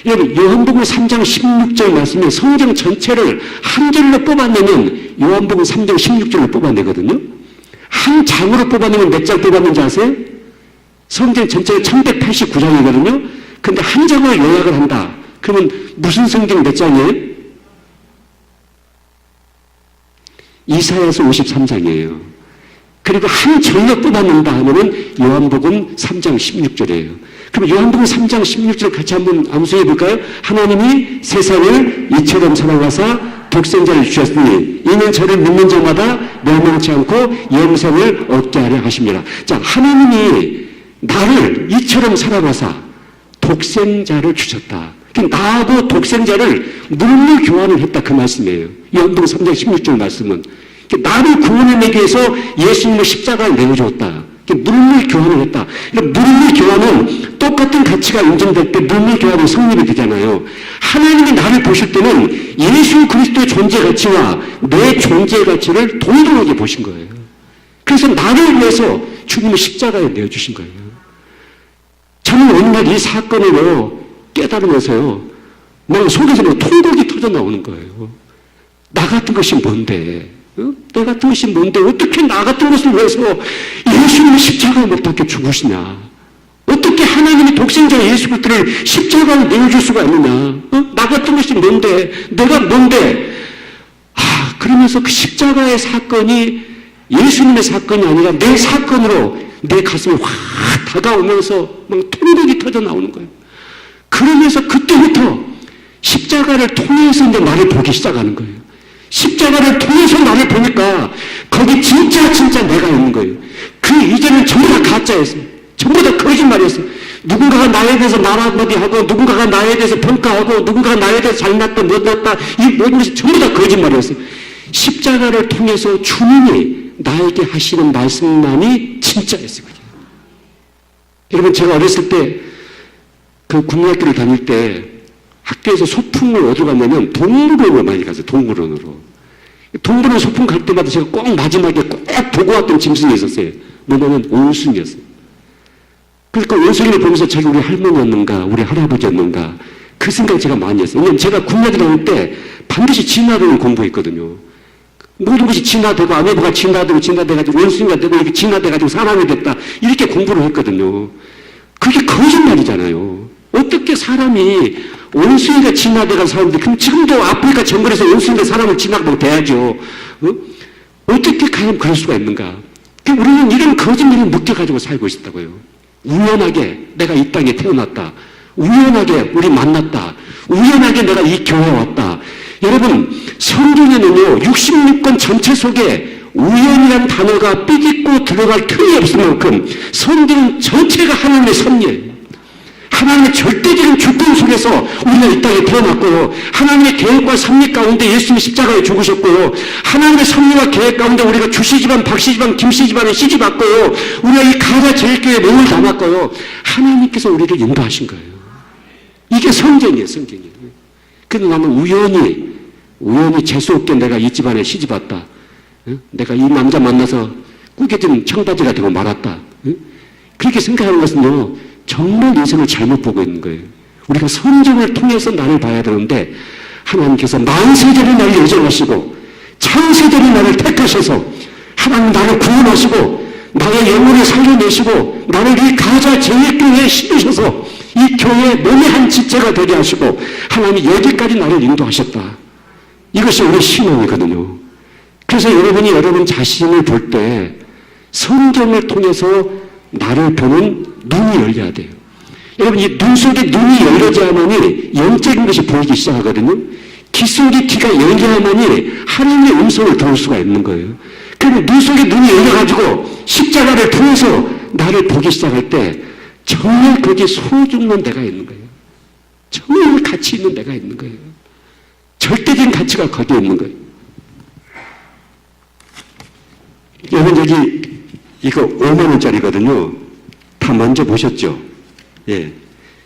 여러분, 요한복음 3장 16절 말씀에 성경 전체를 한 절로 뽑아내면 요한복음 3장 16절로 뽑아내거든요. 한 장으로 뽑아내면 몇 장 뽑았는지 아세요? 성경 전체가 1189장이거든요. 근데 한 장을 요약을 한다. 그러면 무슨 성경 몇 장이에요? 이사야서 53장이에요. 그리고 한 절로 뽑아낸다 하면은 요한복음 3장 16절이에요. 그럼 요한복음 3장 16절 같이 한번 암송해 볼까요? 하나님이 세상을 이처럼 사랑하사 독생자를 주셨으니 이는 저를 믿는 자마다 멸망치 않고 영생을 얻게 하려 하십니다. 자, 하나님이 나를 이처럼 사랑하사 독생자를 주셨다. 나하고 독생자를 물물 교환을 했다, 그 말씀이에요. 요한복음 3장 16절 말씀은 나를 구원해내기 위해서 예수님을 십자가에 내어주었다. 물물 교환을 했다. 물물 교환은 똑같은 가치가 인정될 때 물물 교환은 성립이 되잖아요. 하나님이 나를 보실 때는 예수 그리스도의 존재 가치와 내 존재 가치를 동등하게 보신 거예요. 그래서 나를 위해서 주님을 십자가에 내어주신 거예요. 저는 어느 날 이 사건을 깨달으면서요, 막 속에서 통곡이 터져 나오는 거예요. 나 같은 것이 뭔데? 너 같은 것이 뭔데? 어떻게 나 같은 것을 위해서 예수님을 십자가에 못 박혀 죽으시냐? 어떻게 하나님이 독생자 예수 그리스도를 십자가에 내어줄 수가 있느냐? 나 같은 것이 뭔데? 내가 뭔데? 그러면서 그 십자가의 사건이 예수님의 사건이 아니라 내 사건으로 내 가슴에 확 다가오면서 막 통곡이 터져 나오는 거예요. 그러면서 그때부터 십자가를 통해서 이제 나를 보기 시작하는 거예요. 십자가를 통해서 나를 보니까 거기 진짜 내가 있는 거예요. 그 이전은 전부 다 가짜였어요. 전부 다 거짓말이었어요. 누군가가 나에 대해서 말 한마디 하고, 누군가가 나에 대해서 평가하고, 누군가가 나에 대해서 잘났다 못났다, 이 모든 것이 전부 다 거짓말이었어요. 십자가를 통해서 주님이 나에게 하시는 말씀만이 진짜였어요. 여러분, 제가 어렸을 때 그 국민학교를 다닐 때 학교에서 소풍을 어디로 갔냐면 동물원으로 많이 갔어요. 동물원으로. 동물원 소풍 갈 때마다 제가 꼭 마지막에 꼭 보고 왔던 짐승이 있었어요. 뭐냐면 원숭이였어요. 그러니까 원숭이를 보면서 자기 우리 할머니였는가, 우리 할아버지였는가, 그 생각 제가 많이 했어요. 왜냐면 제가 군대 다닐 때 반드시 진화론을 공부했거든요. 모든 것이 진화되고 아메바가 진화돼가지고 원숭이가 되고 이렇게 진화돼가지고 사람이 됐다. 이렇게 공부를 했거든요. 그게 거짓말이잖아요. 어떻게 사람이 원숭이가 진화돼가 사람들이 그럼 지금도 아프리카 정글에서 원숭이가 사람을 진화하고 돼야죠. 어떻게 과연 그럴 수가 있는가? 우리는 이런 거짓말을 묶여가지고 살고 있었다고요. 우연하게 내가 이 땅에 태어났다. 우연하게 우리 만났다. 우연하게 내가 이 교회에 왔다. 여러분, 성경에는요, 66권 전체 속에 우연이라는 단어가 삐짓고 들어갈 틈이 없을 만큼 성경 전체가 하나님의 섭리예요. 하나님의 절대적인 주권 속에서 우리가 이 땅에 태어났고요. 하나님의 계획과 섭리 가운데 예수님이 십자가에 죽으셨고요. 하나님의 섭리와 계획 가운데 우리가 주씨 집안, 박씨 집안, 김씨 집안에 시집 왔고요. 우리가 이 가자 제일교회에 몸을 담았고요. 하나님께서 우리를 인도하신 거예요. 이게 성경이에요, 성경이에요. 근데 나는 우연히 재수없게 내가 이 집안에 시집 왔다. 내가 이 남자 만나서 꾸겨진 청바지가 되고 말았다. 그렇게 생각하는 것은요, 정말 인생을 잘못 보고 있는 거예요. 우리가 성경을 통해서 나를 봐야 되는데 하나님께서 만세전에 나를 예정하시고 창세전에 나를 택하셔서 하나님 나를 구원하시고 나의 영혼을 살려내시고 나를 이 가자 제일교회에 심으셔서 이 교회의 몸의 한 지체가 되게 하시고 하나님이 여기까지 나를 인도하셨다. 이것이 우리 신앙이거든요. 그래서 여러분이 여러분 자신을 볼 때 성경을 통해서 나를 보는 눈이 열려야 돼요. 여러분, 이 눈 속에 눈이 열려야만이 영적인 것이 보이기 시작하거든요. 귀 속에 귀가 열려야만이 하나님의 음성을 들을 수가 있는 거예요. 그럼 눈 속에 눈이 열려가지고 십자가를 통해서 나를 보기 시작할 때 정말 거기에 소중한 내가 있는 거예요. 정말 가치 있는 내가 있는 거예요. 절대적인 가치가 거기에 있는 거예요. 여러분, 여기 이거 5만 원짜리거든요. 다 만져보셨죠? 예.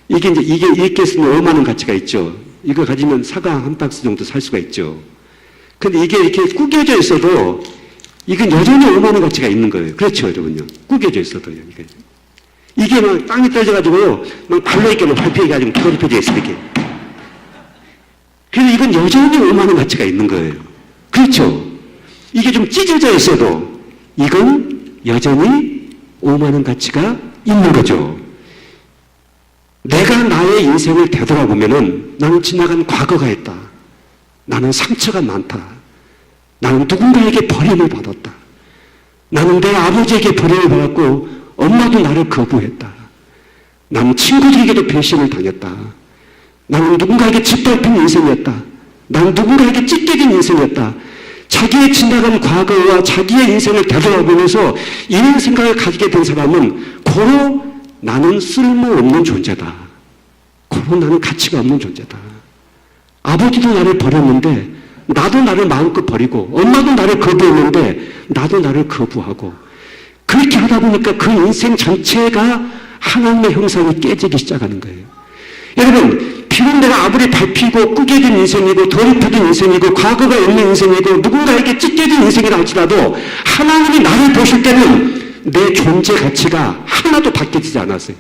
이게 이렇게 쓰면 5만 원 가치가 있죠. 이거 가지면 사과 한 박스 정도 살 수가 있죠. 근데 이게 이렇게 구겨져 있어도 이건 여전히 5만 원 가치가 있는 거예요. 그렇죠, 여러분요. 구겨져 있어도요. 이게 막 땅에 떨어져가지고요. 막 발로있게 막 밟혀가지고 더럽혀져 있어, 이렇게. 그래서 이건 여전히 5만 원 가치가 있는 거예요. 그렇죠? 이게 좀 찢어져 있어도 이건 여전히 5만 원 가치가 있는 거죠. 내가 나의 인생을 되돌아보면은 나는 지나간 과거가 있다. 나는 상처가 많다. 나는 누군가에게 버림을 받았다. 나는 내 아버지에게 버림을 받았고 엄마도 나를 거부했다. 나는 친구들에게도 배신을 당했다. 나는 누군가에게 짓밟힌 인생이었다. 나는 누군가에게 찢겨진 인생이었다. 자기의 지나간 과거와 자기의 인생을 되돌아보면서 이런 생각을 가지게 된 사람은 고로 나는 쓸모없는 존재다. 고로 나는 가치가 없는 존재다. 아버지도 나를 버렸는데 나도 나를 마음껏 버리고 엄마도 나를 거부했는데 나도 나를 거부하고 그렇게 하다 보니까 그 인생 전체가 하나님의 형상이 깨지기 시작하는 거예요. 여러분, 비록 내가 아무리 밟히고 꾸겨진 인생이고 더럽혀진 인생이고 과거가 있는 인생이고 누군가에게 찢겨진 인생이라 할지라도 하나님이 나를 보실 때는 내 존재 가치가 하나도 바뀌지 않았어요.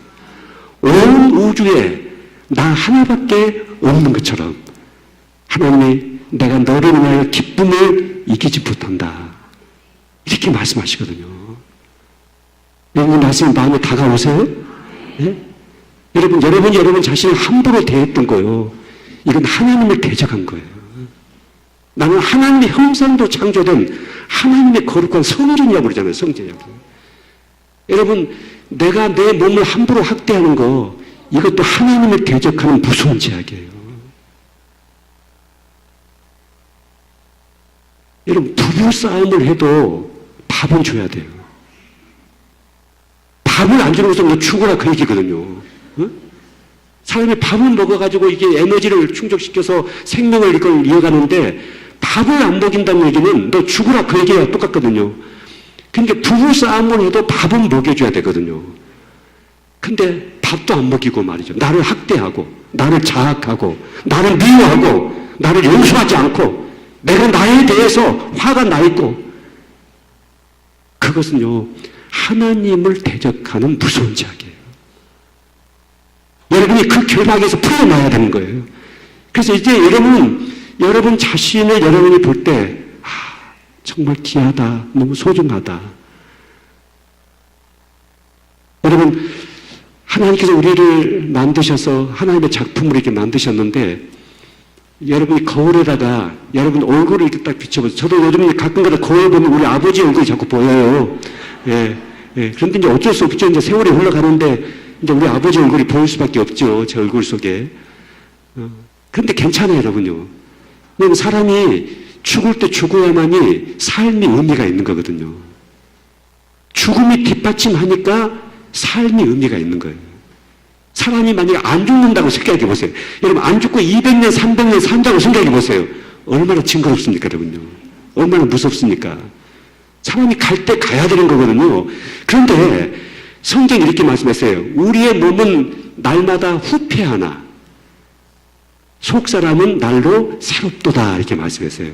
온 우주에 나 하나밖에 없는 것처럼 하나님이 내가 너를 인하여 기쁨을 이기지 못한다. 이렇게 말씀하시거든요. 여러분 말씀이 마음에 다가오세요? 예? 여러분 자신을 함부로 대했던 거예요. 이건 하나님을 대적한 거예요. 나는 하나님의 형상도 창조된 하나님의 거룩한 성전이라고 그러잖아요. 성전이라고. 여러분, 내가 내 몸을 함부로 학대하는 거 이것도 하나님을 대적하는 무서운 죄악이에요. 여러분, 부부 싸움을 해도 밥은 줘야 돼요. 밥을 안 주는 것은 너 죽어라 그 얘기거든요. 응? 사람이 밥을 먹어가지고 이게 에너지를 충족시켜서 생명을 이어가는데 밥을 안 먹인다는 얘기는 너 죽어라 그 얘기와 똑같거든요. 그러니까 부부 싸움을 해도 밥은 먹여줘야 되거든요. 근데 밥도 안 먹이고 말이죠. 나를 학대하고 나를 자학하고 나를 미워하고 나를 용서하지 않고 내가 나에 대해서 화가 나 있고 그것은요 하나님을 대적하는 무서운 죄악이에요. 여러분이 그 결박에서 풀어놔야 되는 거예요. 그래서 이제 여러분 자신을 여러분이 볼 때, 정말 귀하다, 너무 소중하다. 여러분, 하나님께서 우리를 만드셔서 하나님의 작품으로 이렇게 만드셨는데, 여러분이 거울에다가 여러분 얼굴을 이렇게 딱 비춰보세요. 저도 요즘 가끔가다 거울에 보면 우리 아버지 얼굴이 자꾸 보여요. 예, 예. 그런데 이제 어쩔 수 없죠. 이제 세월이 흘러가는데, 이제 우리 아버지 얼굴이 보일 수밖에 없죠. 제 얼굴 속에. 그런데 괜찮아요, 여러분요. 왜냐면 사람이 죽을 때 죽어야만이 삶이 의미가 있는 거거든요. 죽음이 뒷받침하니까 삶이 의미가 있는 거예요. 사람이 만약에 안 죽는다고 생각해 보세요. 여러분, 안 죽고 200년, 300년 산다고 생각해 보세요. 얼마나 징그럽습니까, 여러분요? 얼마나 무섭습니까? 사람이 갈 때 가야 되는 거거든요. 그런데 성경이 이렇게 말씀했어요. 우리의 몸은 날마다 후패하나 속 사람은 날로 새롭도다, 이렇게 말씀했어요.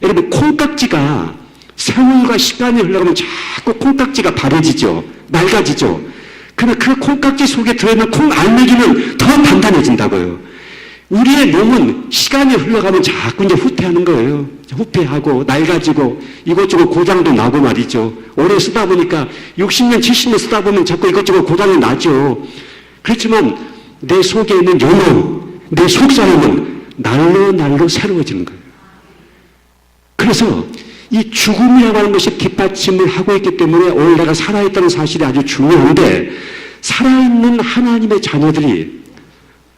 여러분, 콩깍지가 세월과 시간이 흘러가면 자꾸 콩깍지가 바래지죠. 낡아지죠. 그러나 그 콩깍지 속에 들어있는 콩 알맹이는 더 단단해진다고요. 우리의 몸은 시간이 흘러가면 자꾸 이제 후퇴하는 거예요. 후퇴하고 낡아지고 이것저것 고장도 나고 말이죠. 오래 쓰다 보니까 60년, 70년 쓰다 보면 자꾸 이것저것 고장이 나죠. 그렇지만 내 속에 있는 영혼, 내 속사람은 날로 새로워지는 거예요. 그래서 이 죽음이라고 하는 것이 뒷받침을 하고 있기 때문에 오늘 내가 살아있다는 사실이 아주 중요한데, 살아있는 하나님의 자녀들이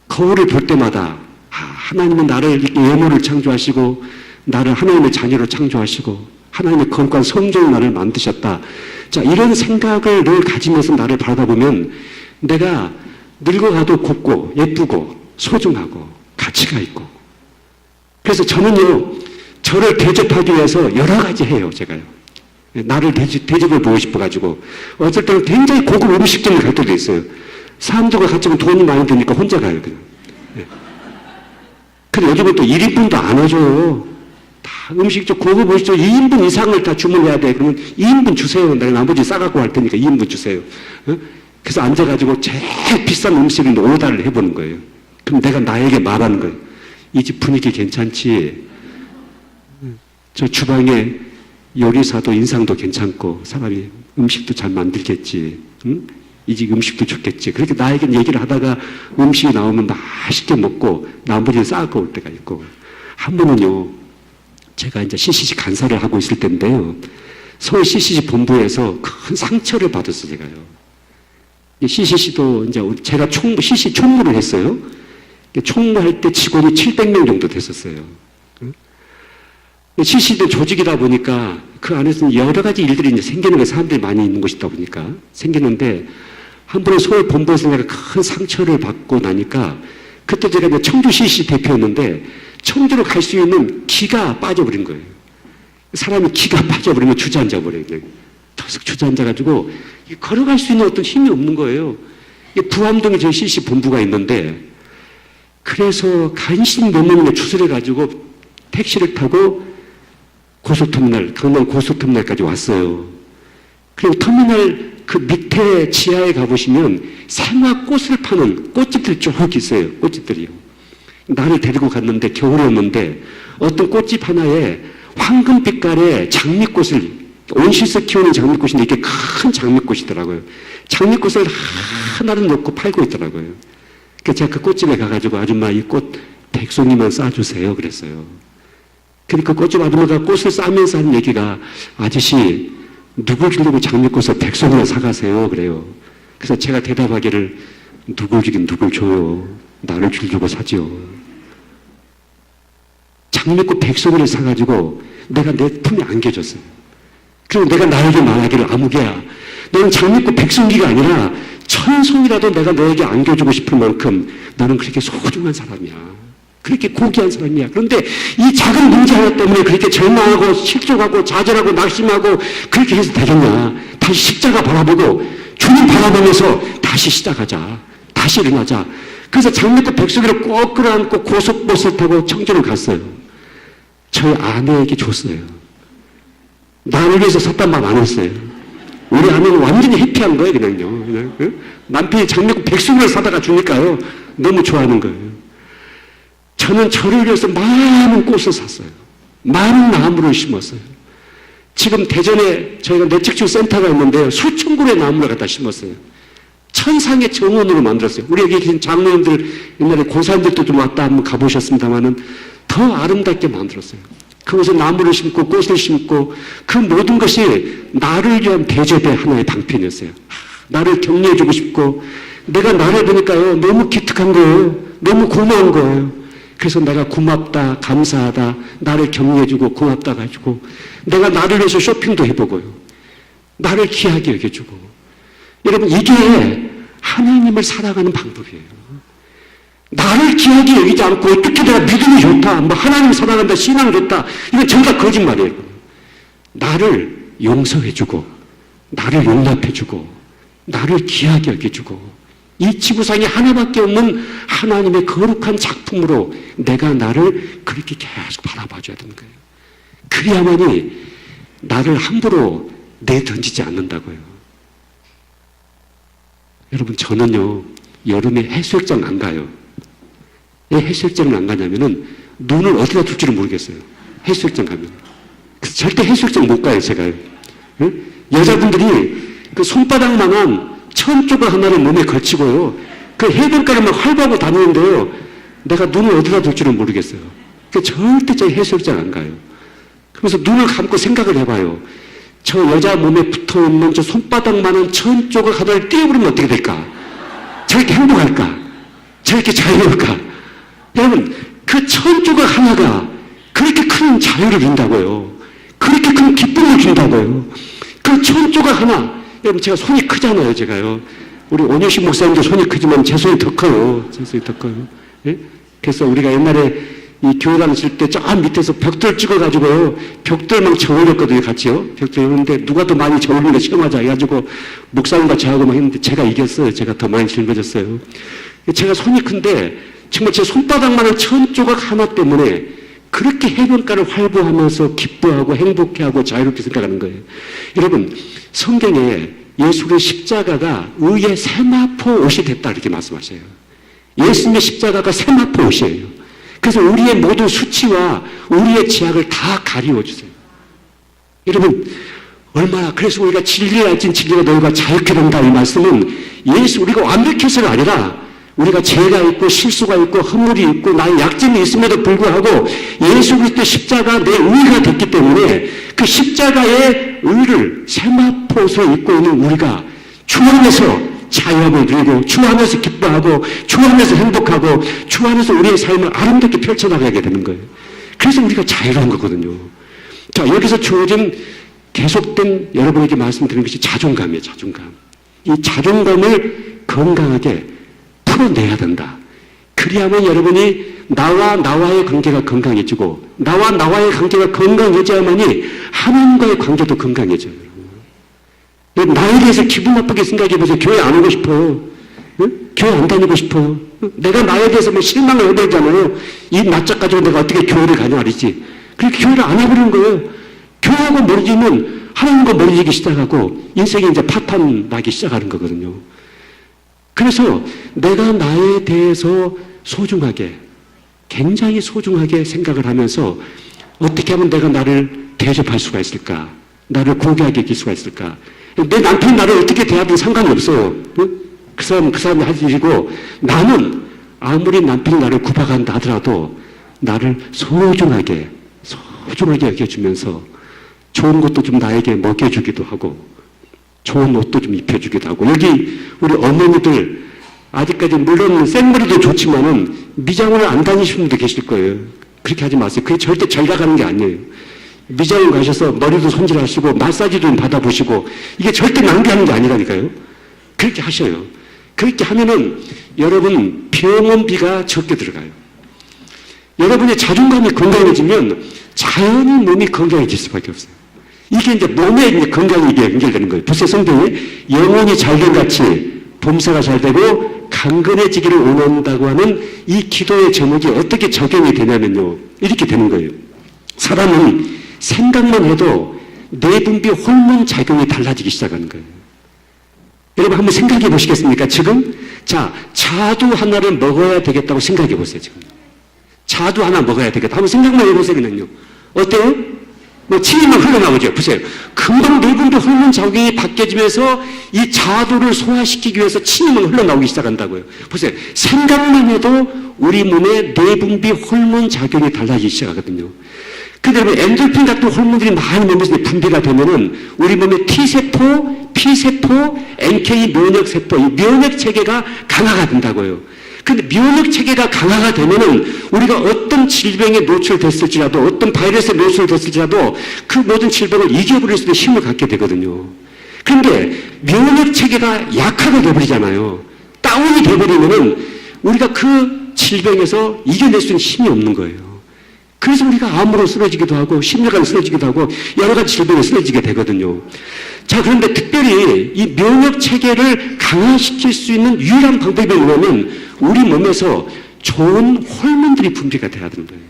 거울을 볼 때마다 하나님은 나를 예물을 창조하시고 나를 하나님의 자녀로 창조하시고 하나님의 거룩한 성전으로 나를 만드셨다. 자, 이런 생각을 늘 가지면서 나를 바라보면 내가 늙어가도 곱고 예쁘고 소중하고 가치가 있고, 그래서 저는요, 저를 대접하기 위해서 여러 가지 해요, 제가요. 나를 대접을 보고 싶어가지고. 어쩔 때는 굉장히 고급 음식점을 갈 때도 있어요. 사람들과 같이 가면 돈이 많이 드니까 혼자 가요, 그냥. 근데 요즘은 또 1인분도 안 해줘요. 다 음식점, 고급 음식점 2인분 이상을 다 주문해야 돼. 그러면 2인분 주세요. 내가 나머지 싸갖고 할 테니까 2인분 주세요. 그래서 앉아가지고 제일 비싼 음식을 오다를 해보는 거예요. 그럼 내가 나에게 말하는 거예요. 이 집 분위기 괜찮지? 저 주방에 요리사도 인상도 괜찮고 사람이 음식도 잘 만들겠지. 응? 이 집 음식도 좋겠지. 그렇게 나에게 얘기를 하다가 음식이 나오면 맛있게 먹고 나머지는 싸갖고 올 때가 있고, 한 번은요, 제가 이제 CCC 간사를 하고 있을 때인데요, 서울 CCC 본부에서 큰 상처를 받았어요, 제가요. CCC도 이제 제가 CCC 총무를 했어요. 총무할 때 직원이 700명 정도 됐었어요. CCC도 조직이다 보니까 그 안에서는 여러 가지 일들이 이제 생기는 거예요. 사람들이 많이 있는 곳이다 보니까 생기는데, 한 번은 서울 본부에서 내가 큰 상처를 받고 나니까, 그때 제가 이제 청주 CCC 대표였는데 청주로 갈 수 있는 기가 빠져버린 거예요. 사람이 기가 빠져버리면 주저앉아 버려요. 그냥 턱 주저앉아가지고 걸어갈 수 있는 어떤 힘이 없는 거예요. 부암동에 저희 CCC 본부가 있는데, 그래서 간신히 몇 명이나 추스려가지고 택시를 타고 고속터미널, 강남 고속터미널까지 왔어요. 그리고 터미널 그 밑에 지하에 가보시면 생화꽃을 파는 꽃집들이 쭉 있어요. 꽃집들이요. 나를 데리고 갔는데 겨울이었는데 어떤 꽃집 하나에 황금빛깔의 장미꽃을, 온실에서 키우는 장미꽃인데 이게 큰 장미꽃이더라고요. 장미꽃을 하나를 놓고 팔고 있더라고요. 그래서 제가 그 꽃집에 가가지고 아줌마 이 꽃 100송이만 싸주세요 그랬어요. 그러니까 꽃집 아줌마가 꽃을 싸면서 하는 얘기가, 아저씨 누굴 주려고 장미꽃을 100송이나 사가세요 그래요. 그래서 제가 대답하기를, 누굴 주긴 누굴 줘요. 나를 주려고 사죠. 장미꽃 100송이를 사가지고 내가 내 품에 안겨줬어요. 그리고 내가 나에게 말하기를, 아무개야, 너는 장미꽃 100송이가 아니라 1000송이라도 내가 너에게 안겨주고 싶을 만큼 너는 그렇게 소중한 사람이야. 그렇게 고귀한 사람이야. 그런데 이 작은 문제 하나 때문에 그렇게 절망하고 실족하고 좌절하고 낙심하고 그렇게 해서 되겠냐. 다시 십자가 바라보고 주님 바라보면서 다시 시작하자. 다시 일어나자. 그래서 장미꽃 100송이를 꼭 끌어안고 고속버스를 타고 청주를 갔어요. 저희 아내에게 줬어요. 나를 위해서 섰단 말 안 했어요. 우리 아내는 완전히 해피한 거예요, 그냥요. 그냥, 남편이 장미꽃 100송이를 사다가 주니까요. 너무 좋아하는 거예요. 저는 저를 위해서 많은 꽃을 샀어요. 많은 나무를 심었어요. 지금 대전에 저희가 내책주 센터가 있는데요. 수천 그루의 나무를 갖다 심었어요. 천상의 정원으로 만들었어요. 우리 여기 계신 장로님들, 옛날에 고사님들도 좀 왔다 한번 가보셨습니다만은 더 아름답게 만들었어요. 그곳에 나무를 심고 꽃을 심고 그 모든 것이 나를 위한 대접의 하나의 방편이었어요. 나를 격려해주고 싶고 내가 나를 보니까요. 너무 기특한 거예요. 너무 고마운 거예요. 그래서 내가 고맙다, 감사하다, 나를 격려해주고 고맙다 가지고 내가 나를 위해서 쇼핑도 해보고요. 나를 귀하게 여겨주고. 여러분 이게 하나님을 사랑하는 방법이에요. 나를 귀하게 여기지 않고 어떻게 내가 믿음이 좋다, 뭐 하나님 사랑한다, 신앙 좋다, 이건 전부 다 거짓말이에요. 나를 용서해주고 나를 용납해주고 나를 귀하게 여겨주고 이 지구상에 하나밖에 없는 하나님의 거룩한 작품으로 내가 나를 그렇게 계속 바라봐줘야 되는 거예요. 그래야만이 나를 함부로 내던지지 않는다고요. 여러분 저는요 여름에 해수욕장 안 가요. 왜 해수욕장을 안 가냐면은 눈을 어디다 둘지를 모르겠어요. 해수욕장 가면. 그래서 절대 해수욕장 못 가요 제가요. 응? 여자분들이 그 손바닥만한 천 조각 하나를 몸에 걸치고요. 그 해변가를 막 활보하고 다니는데요. 내가 눈을 어디다 둘지를 모르겠어요. 그러니까 절대 저 해수욕장 안 가요. 그래서 눈을 감고 생각을 해봐요. 저 여자 몸에 붙어있는 저 손바닥만한 천 조각 하나를 떼어버리면 어떻게 될까? 저렇게 행복할까? 저렇게 자유로울까? 여러분 그 천 조각 하나가 그렇게 큰 자유를 준다고요. 그렇게 큰 기쁨을 준다고요. 그 천 조각 하나, 여러분 제가 손이 크잖아요 제가요. 우리 원효식 목사님도 손이 크지만 제 손이 더 커요. 제 손이 더 커요. 예? 그래서 우리가 옛날에 이 교회 다녔을 때 저 밑에서 벽돌 찍어가지고요. 벽돌만 저올렸거든요 같이요. 벽돌 했는데 누가 더 많이 저올린 거 시험하자 해가지고 목사님과 저하고 막 했는데 제가 이겼어요. 제가 더 많이 짊어졌어요. 제가 손이 큰데 정말 제 손바닥만한 천 조각 하나 때문에 그렇게 해변가를 활보하면서 기뻐하고 행복해하고 자유롭게 생각하는 거예요. 여러분 성경에 예수의 십자가가 의의 세마포 옷이 됐다 이렇게 말씀하셔요. 예수님의 십자가가 세마포 옷이에요. 그래서 우리의 모든 수치와 우리의 죄악을 다 가리워주세요. 여러분 얼마나 그래서 우리가 진리를 알진 진리가 너희가 자유케 된다 이 말씀은 예수 우리가 완벽해서가 아니라 우리가 죄가 있고 실수가 있고 허물이 있고 나의 약점이 있음에도 불구하고 예수 그리스도의 십자가 내 의가 됐기 때문에 그 십자가의 의를 세마포옷을 입고 있는 우리가 주 안에서 자유함을 누리고 주 안에서 기뻐하고 주 안에서 행복하고 주 안에서 우리의 삶을 아름답게 펼쳐나가게 되는 거예요. 그래서 우리가 자유로운 거거든요. 자 여기서 주어진 계속된 여러분에게 말씀드리는 것이 자존감이에요. 자존감. 이 자존감을 건강하게 풀어내야 된다. 그리하면 여러분이 나와의 관계가 건강해지고 나와 나와의 관계가 건강해져야만이 하나님과의 관계도 건강해져요. 나에 대해서 기분 나쁘게 생각해보세요. 교회 안 오고 싶어요. 응? 교회 안 다니고 싶어요. 내가 나에 대해서 뭐 실망을 해버리잖아요. 이 낯짝 가지고 내가 어떻게 교회를 가냐 말이지. 그렇게 교회를 안 해버리는 거예요. 교회하고 멀어지면 하나님과 멀어지기 시작하고 인생이 이제 파탄 나기 시작하는 거거든요. 그래서 내가 나에 대해서 소중하게, 굉장히 소중하게 생각을 하면서 어떻게 하면 내가 나를 대접할 수가 있을까? 나를 고귀하게 여길 수가 있을까? 내 남편이 나를 어떻게 대하든 상관이 없어요. 응? 그 사람이 할 일이고 나는 아무리 남편이 나를 구박한다 하더라도 나를 소중하게 여겨주면서 좋은 것도 좀 나에게 먹여주기도 하고 좋은 옷도 좀 입혀주기도 하고 여기 우리 어머니들 아직까지 물론 생머리도 좋지만은 미장원을 안 다니시는 분도 계실 거예요. 그렇게 하지 마세요. 그게 절대 절약하는 게 아니에요. 미장원 가셔서 머리도 손질하시고 마사지도 좀 받아보시고 이게 절대 낭비하는 게 아니라니까요. 그렇게 하셔요. 그렇게 하면은 여러분 병원비가 적게 들어가요. 여러분의 자존감이 건강해지면 자연히 몸이 건강해질 수밖에 없어요. 이게 이제 몸의 건강이 이게 연결되는 거예요. 벌써 성경에 영혼이 잘된 같이 범사가 잘 되고 강건해지기를 원한다고 하는 이 기도의 제목이 어떻게 적용이 되냐면요. 이렇게 되는 거예요. 사람은 생각만 해도 내분비 호르몬 작용이 달라지기 시작하는 거예요. 여러분 한번 생각해 보시겠습니까? 지금 자 자두 하나를 먹어야 되겠다고 생각해 보세요. 지금 자두 하나 먹어야 되겠다. 한번 생각만 해보세요. 그냥요. 어때요? 뭐 침이만 흘러나오죠. 보세요. 금방 내분비 호르몬 작용이 바뀌어지면서 이 자두를 소화시키기 위해서 침이만 흘러나오기 시작한다고요. 보세요. 생각만 해도 우리 몸의 내분비 호르몬 작용이 달라지기 시작하거든요. 근데 여러분 엔돌핀 같은 호르몬들이 많이 몸에서 분비가 되면은 우리 몸의 T세포, P세포, NK 면역세포, 이 면역체계가 강화가 된다고요. 근데 면역체계가 강화가 되면은 우리가 어떤 질병에 노출됐을지라도 어떤 바이러스에 노출됐을지라도 그 모든 질병을 이겨버릴 수 있는 힘을 갖게 되거든요. 그런데 면역체계가 약하게 돼버리잖아요. 다운이 돼버리면은 우리가 그 질병에서 이겨낼 수 있는 힘이 없는 거예요. 그래서 우리가 암으로 쓰러지기도 하고 심혈관 쓰러지기도 하고 여러 가지 질병에 쓰러지게 되거든요. 자, 그런데 특별히 이 면역체계를 강화시킬 수 있는 유일한 방법이 뭐냐면 우리 몸에서 좋은 호르몬들이 분비가 돼야 되는 거예요.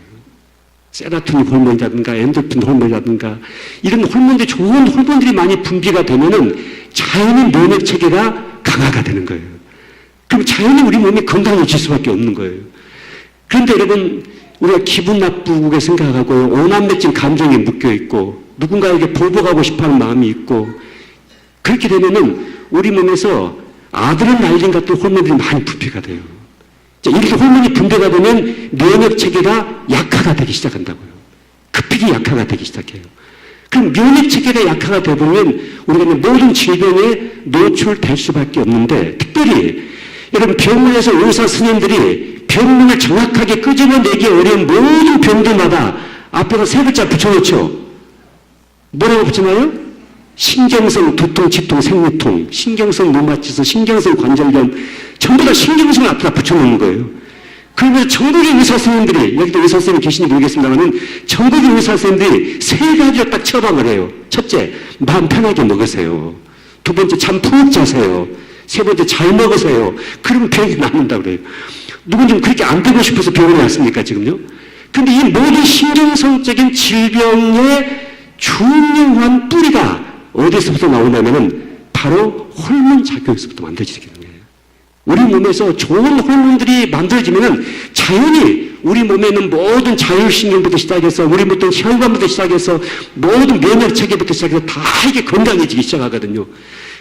세라토닌 호르몬이라든가 엔도르핀 호르몬이라든가 이런 호르몬들이 좋은 호르몬들이 많이 분비가 되면은 자연히 면역체계가 강화가 되는 거예요. 그럼 자연히 우리 몸이 건강해질 수밖에 없는 거예요. 그런데 여러분 우리가 기분 나쁘게 생각하고 오남매증 감정에 묶여있고 누군가에게 보복하고 싶어하는 마음이 있고 그렇게 되면은 우리 몸에서 아드레날린 같은 호르몬들이 많이 분비가 돼요. 자, 이렇게 호르몬이 분비가 되면 면역체계가 약화가 되기 시작한다고요. 급하게 약화가 되기 시작해요. 그럼 면역체계가 약화가 되면 우리가 모든 질병에 노출될 수밖에 없는데 특별히 여러분 병원에서 의사 선생님들이 병명을 정확하게 끄집어내기 어려운 모든 병들마다 앞에다 세 글자 붙여놓죠. 뭐라고 붙여놔요? 신경성 두통, 치통, 생리통, 신경성 류마티스, 신경성 관절염 전부 다 신경성을 앞에다 붙여놓는 거예요. 그러면서 전국의 의사 선생님들이 여기도 의사 선생님이 계신지 모르겠습니다만 전국의 의사 선생님들이 세 가지를 딱 처방을 해요. 첫째, 마음 편하게 먹으세요. 두 번째, 잠 푹 자세요. 세 번째, 잘 먹으세요. 그러면 병이 낫는다고 그래요. 누군지 그렇게 안 되고 싶어서 병원에 왔습니까, 지금요? 근데 이 모든 신경성적인 질병의 중요한 뿌리가 어디서부터 나오냐면은 바로 호르몬 작용에서부터 만들어지게 되는 거예요. 우리 몸에서 좋은 호르몬들이 만들어지면은 자연히 우리 몸에 있는 모든 자율신경부터 시작해서 우리 모든 혈관부터 시작해서 모든 면역체계부터 시작해서 다 이게 건강해지기 시작하거든요.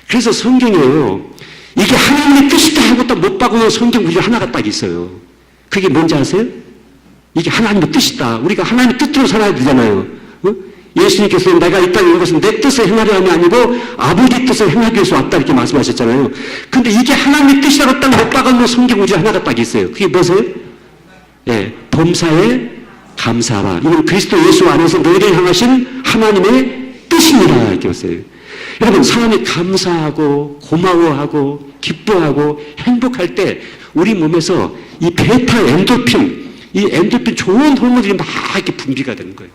그래서 성경에요. 이게 하나님의 뜻이다 하고 딱 못 박아놓은 성경 구절 하나가 딱 있어요. 그게 뭔지 아세요? 이게 하나님의 뜻이다. 우리가 하나님의 뜻대로 살아야 되잖아요. 어? 예수님께서 내가 이 땅에 온 것은 내 뜻을 행하려함이 아니고 아버지 뜻을 행하기 위해서 왔다 이렇게 말씀하셨잖아요. 근데 이게 하나님의 뜻이라고 딱 못 박아놓은 성경 구절 하나가 딱 있어요. 그게 뭐세요? 예, 범사에 감사하라. 이건 그리스도 예수 안에서 너희를 향하신 하나님의 뜻입니다. 이렇게 했어요. 여러분 사람이 감사하고 고마워하고 기뻐하고 행복할 때 우리 몸에서 이 베타 엔도르핀, 이 엔도르핀 좋은 호르몬들이 막 이렇게 분비가 되는 거예요.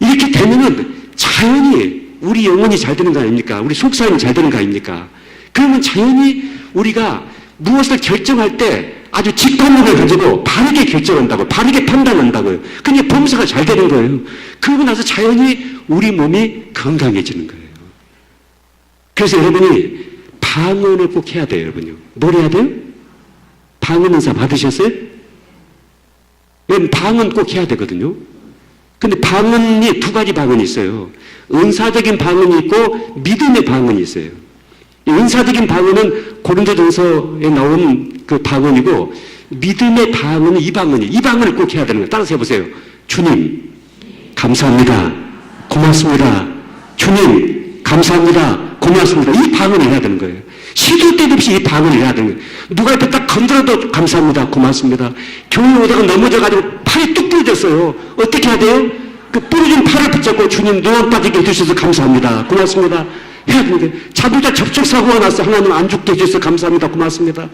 이렇게 되면은 자연히 우리 영혼이 잘 되는 거 아닙니까? 우리 속사람이 잘 되는 거 아닙니까? 그러면 자연히 우리가 무엇을 결정할 때 아주 직관력을 가지고 바르게 결정한다고, 바르게 판단한다고요. 그게 범사가 잘 되는 거예요. 그러고 나서 자연히 우리 몸이 건강해지는 거예요. 그래서 여러분이 방언을 꼭 해야 돼요, 여러분요. 뭘 해야 돼요? 방언 은사 받으셨어요? 여러분, 방언 꼭 해야 되거든요. 근데 방언이 두 가지 방언이 있어요. 은사적인 방언이 있고 믿음의 방언이 있어요. 은사적인 방언은 고린도전서에 나온 그 방언이고 믿음의 방언은 이 방언이에요. 이 방언을 꼭 해야 되는 거예요. 따라서 해보세요. 주님, 감사합니다. 고맙습니다. 주님, 감사합니다. 고맙습니다. 이 방언을 해야 되는 거예요. 시도 때도 없이 이 방언을 해야 되는 거예요. 누가 이렇게 딱 건드려도 감사합니다. 고맙습니다. 교회 오다가 넘어져가지고 팔이 뚝 부러졌어요. 어떻게 해야 돼요? 그 부러진 팔을 붙잡고 주님 눈 빠지게 해주셔서 감사합니다. 고맙습니다. 해야 되는 거예요. 자동차 접촉사고가 나서 하나님 안 죽게 해주셔서 감사합니다. 고맙습니다.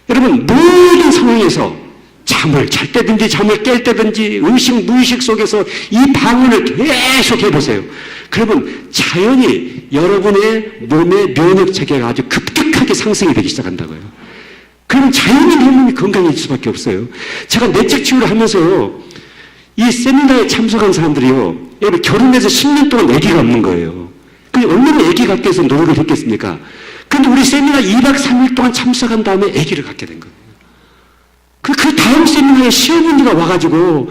여러분 모든 상황에서 잠을 잘 때든지 잠을 깰 때든지 의식 무의식 속에서 이 방언을 계속 해보세요. 그러면 자연히 여러분의 몸의 면역체계가 아주 급격하게 상승이 되기 시작한다고요. 그럼 자연히 몸이 건강해질 수밖에 없어요. 제가 내적 치유를 하면서요. 이 세미나에 참석한 사람들이요, 여러분 결혼해서 10년 동안 아기가 없는 거예요. 그게 얼마나 아기 갖기 위해서 노력을 했겠습니까? 근데 우리 세미나 2박 3일 동안 참석한 다음에 아기를 갖게 된 거예요. 그 다음 세미나에 시어머니가 와가지고,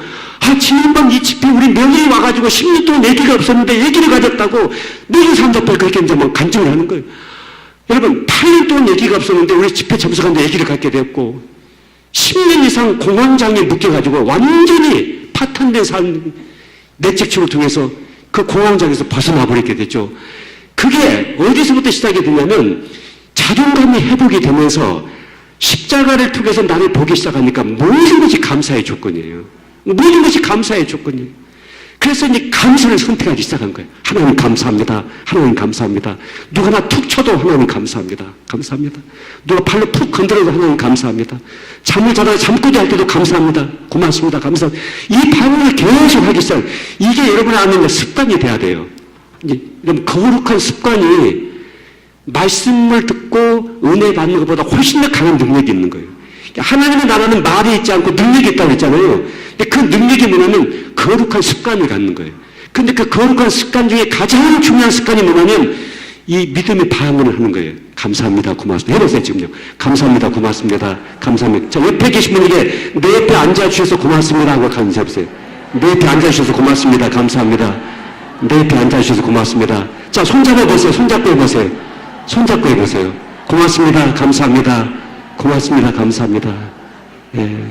지난번 이 집회 우리 며느리 와가지고 10년 동안 아기가 없었는데 아기를 가졌다고 모든 사람들 그렇게 이제 뭐 간증을 하는 거예요. 여러분, 8년 동안 아기가 없었는데 우리 집회 참석하는데 아기를 갖게 되었고, 10년 이상 공황장애 묶여가지고 완전히 파탄된 삶, 내책치료를 통해서 그 공황장애에서 벗어나 버리게 됐죠. 그게 어디서부터 시작이 되냐면 자존감이 회복이 되면서 십자가를 통해서 나를 보기 시작하니까 모든 것이 감사의 조건이에요. 모든 것이 감사의 조건이에요. 그래서 이제 감사를 선택하기 시작한 거예요. 하나님 감사합니다. 하나님 감사합니다. 누가 나 툭 쳐도 하나님 감사합니다. 감사합니다. 누가 발로 푹 건드려도 하나님 감사합니다. 잠을 자다가 잠꼬대 할 때도 감사합니다. 고맙습니다. 감사합니다. 이 반응을 계속 하기 시작. 이게 여러분 안에 습관이 돼야 돼요. 이제 이런 거룩한 습관이 말씀을 듣고 은혜 받는 것보다 훨씬 더 강한 능력이 있는 거예요. 하나님의 나라는 말이 있지 않고 능력이 있다고 했잖아요. 그 능력이 뭐냐면 거룩한 습관을 갖는 거예요. 근데 그 거룩한 습관 중에 가장 중요한 습관이 뭐냐면 이 믿음의 반응을 하는 거예요. 감사합니다. 고맙습니다. 해보세요, 지금요. 감사합니다. 고맙습니다. 감사합니다. 자, 옆에 계신 분에게 내 옆에 앉아주셔서 고맙습니다 하고 감사해보세요. 내 옆에 앉아주셔서 고맙습니다. 감사합니다. 내 옆에 앉아주셔서 고맙습니다. 자, 손잡아보세요. 손잡고 해보세요. 손잡고 해보세요. 고맙습니다. 감사합니다. 고맙습니다. 감사합니다. 예,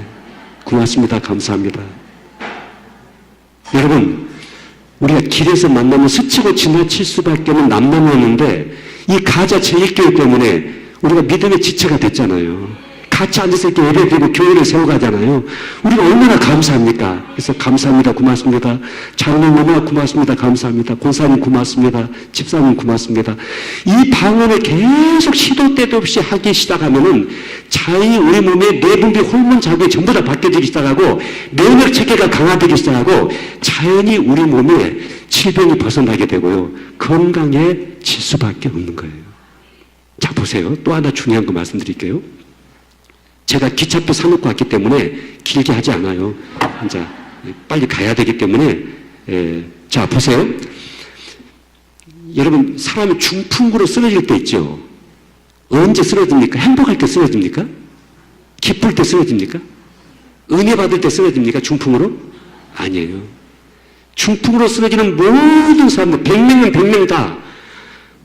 고맙습니다. 감사합니다. 여러분, 우리가 길에서 만나면 스치고 지나칠 수밖에 없는 남남이었는데 이 가자 제1교회 때문에 우리가 믿음의 지체가 됐잖아요. 같이 앉아서 이렇게 예배드리고 교회를 세워가잖아요. 우리가 얼마나 감사합니까? 그래서 감사합니다. 고맙습니다. 장로님 너무나 고맙습니다. 감사합니다. 권사님 고맙습니다. 집사님 고맙습니다. 이 방언을 계속 시도 때도 없이 하기 시작하면은 자연히 우리 몸의 내분비 호르몬 자극이 전부 다 바뀌어지기 시작하고 면역 체계가 강화되기 시작하고 자연히 우리 몸에 질병이 벗어나게 되고요. 건강해질 수밖에 없는 거예요. 자, 보세요. 또 하나 중요한 거 말씀드릴게요. 제가 기차표 사놓고 왔기 때문에 길게 하지 않아요. 이제 빨리 가야 되기 때문에 자, 보세요. 여러분, 사람이 중풍으로 쓰러질 때 있죠. 언제 쓰러집니까? 행복할 때 쓰러집니까? 기쁠 때 쓰러집니까? 은혜 받을 때 쓰러집니까? 중풍으로? 아니에요. 중풍으로 쓰러지는 모든 사람들 100명은 100명 다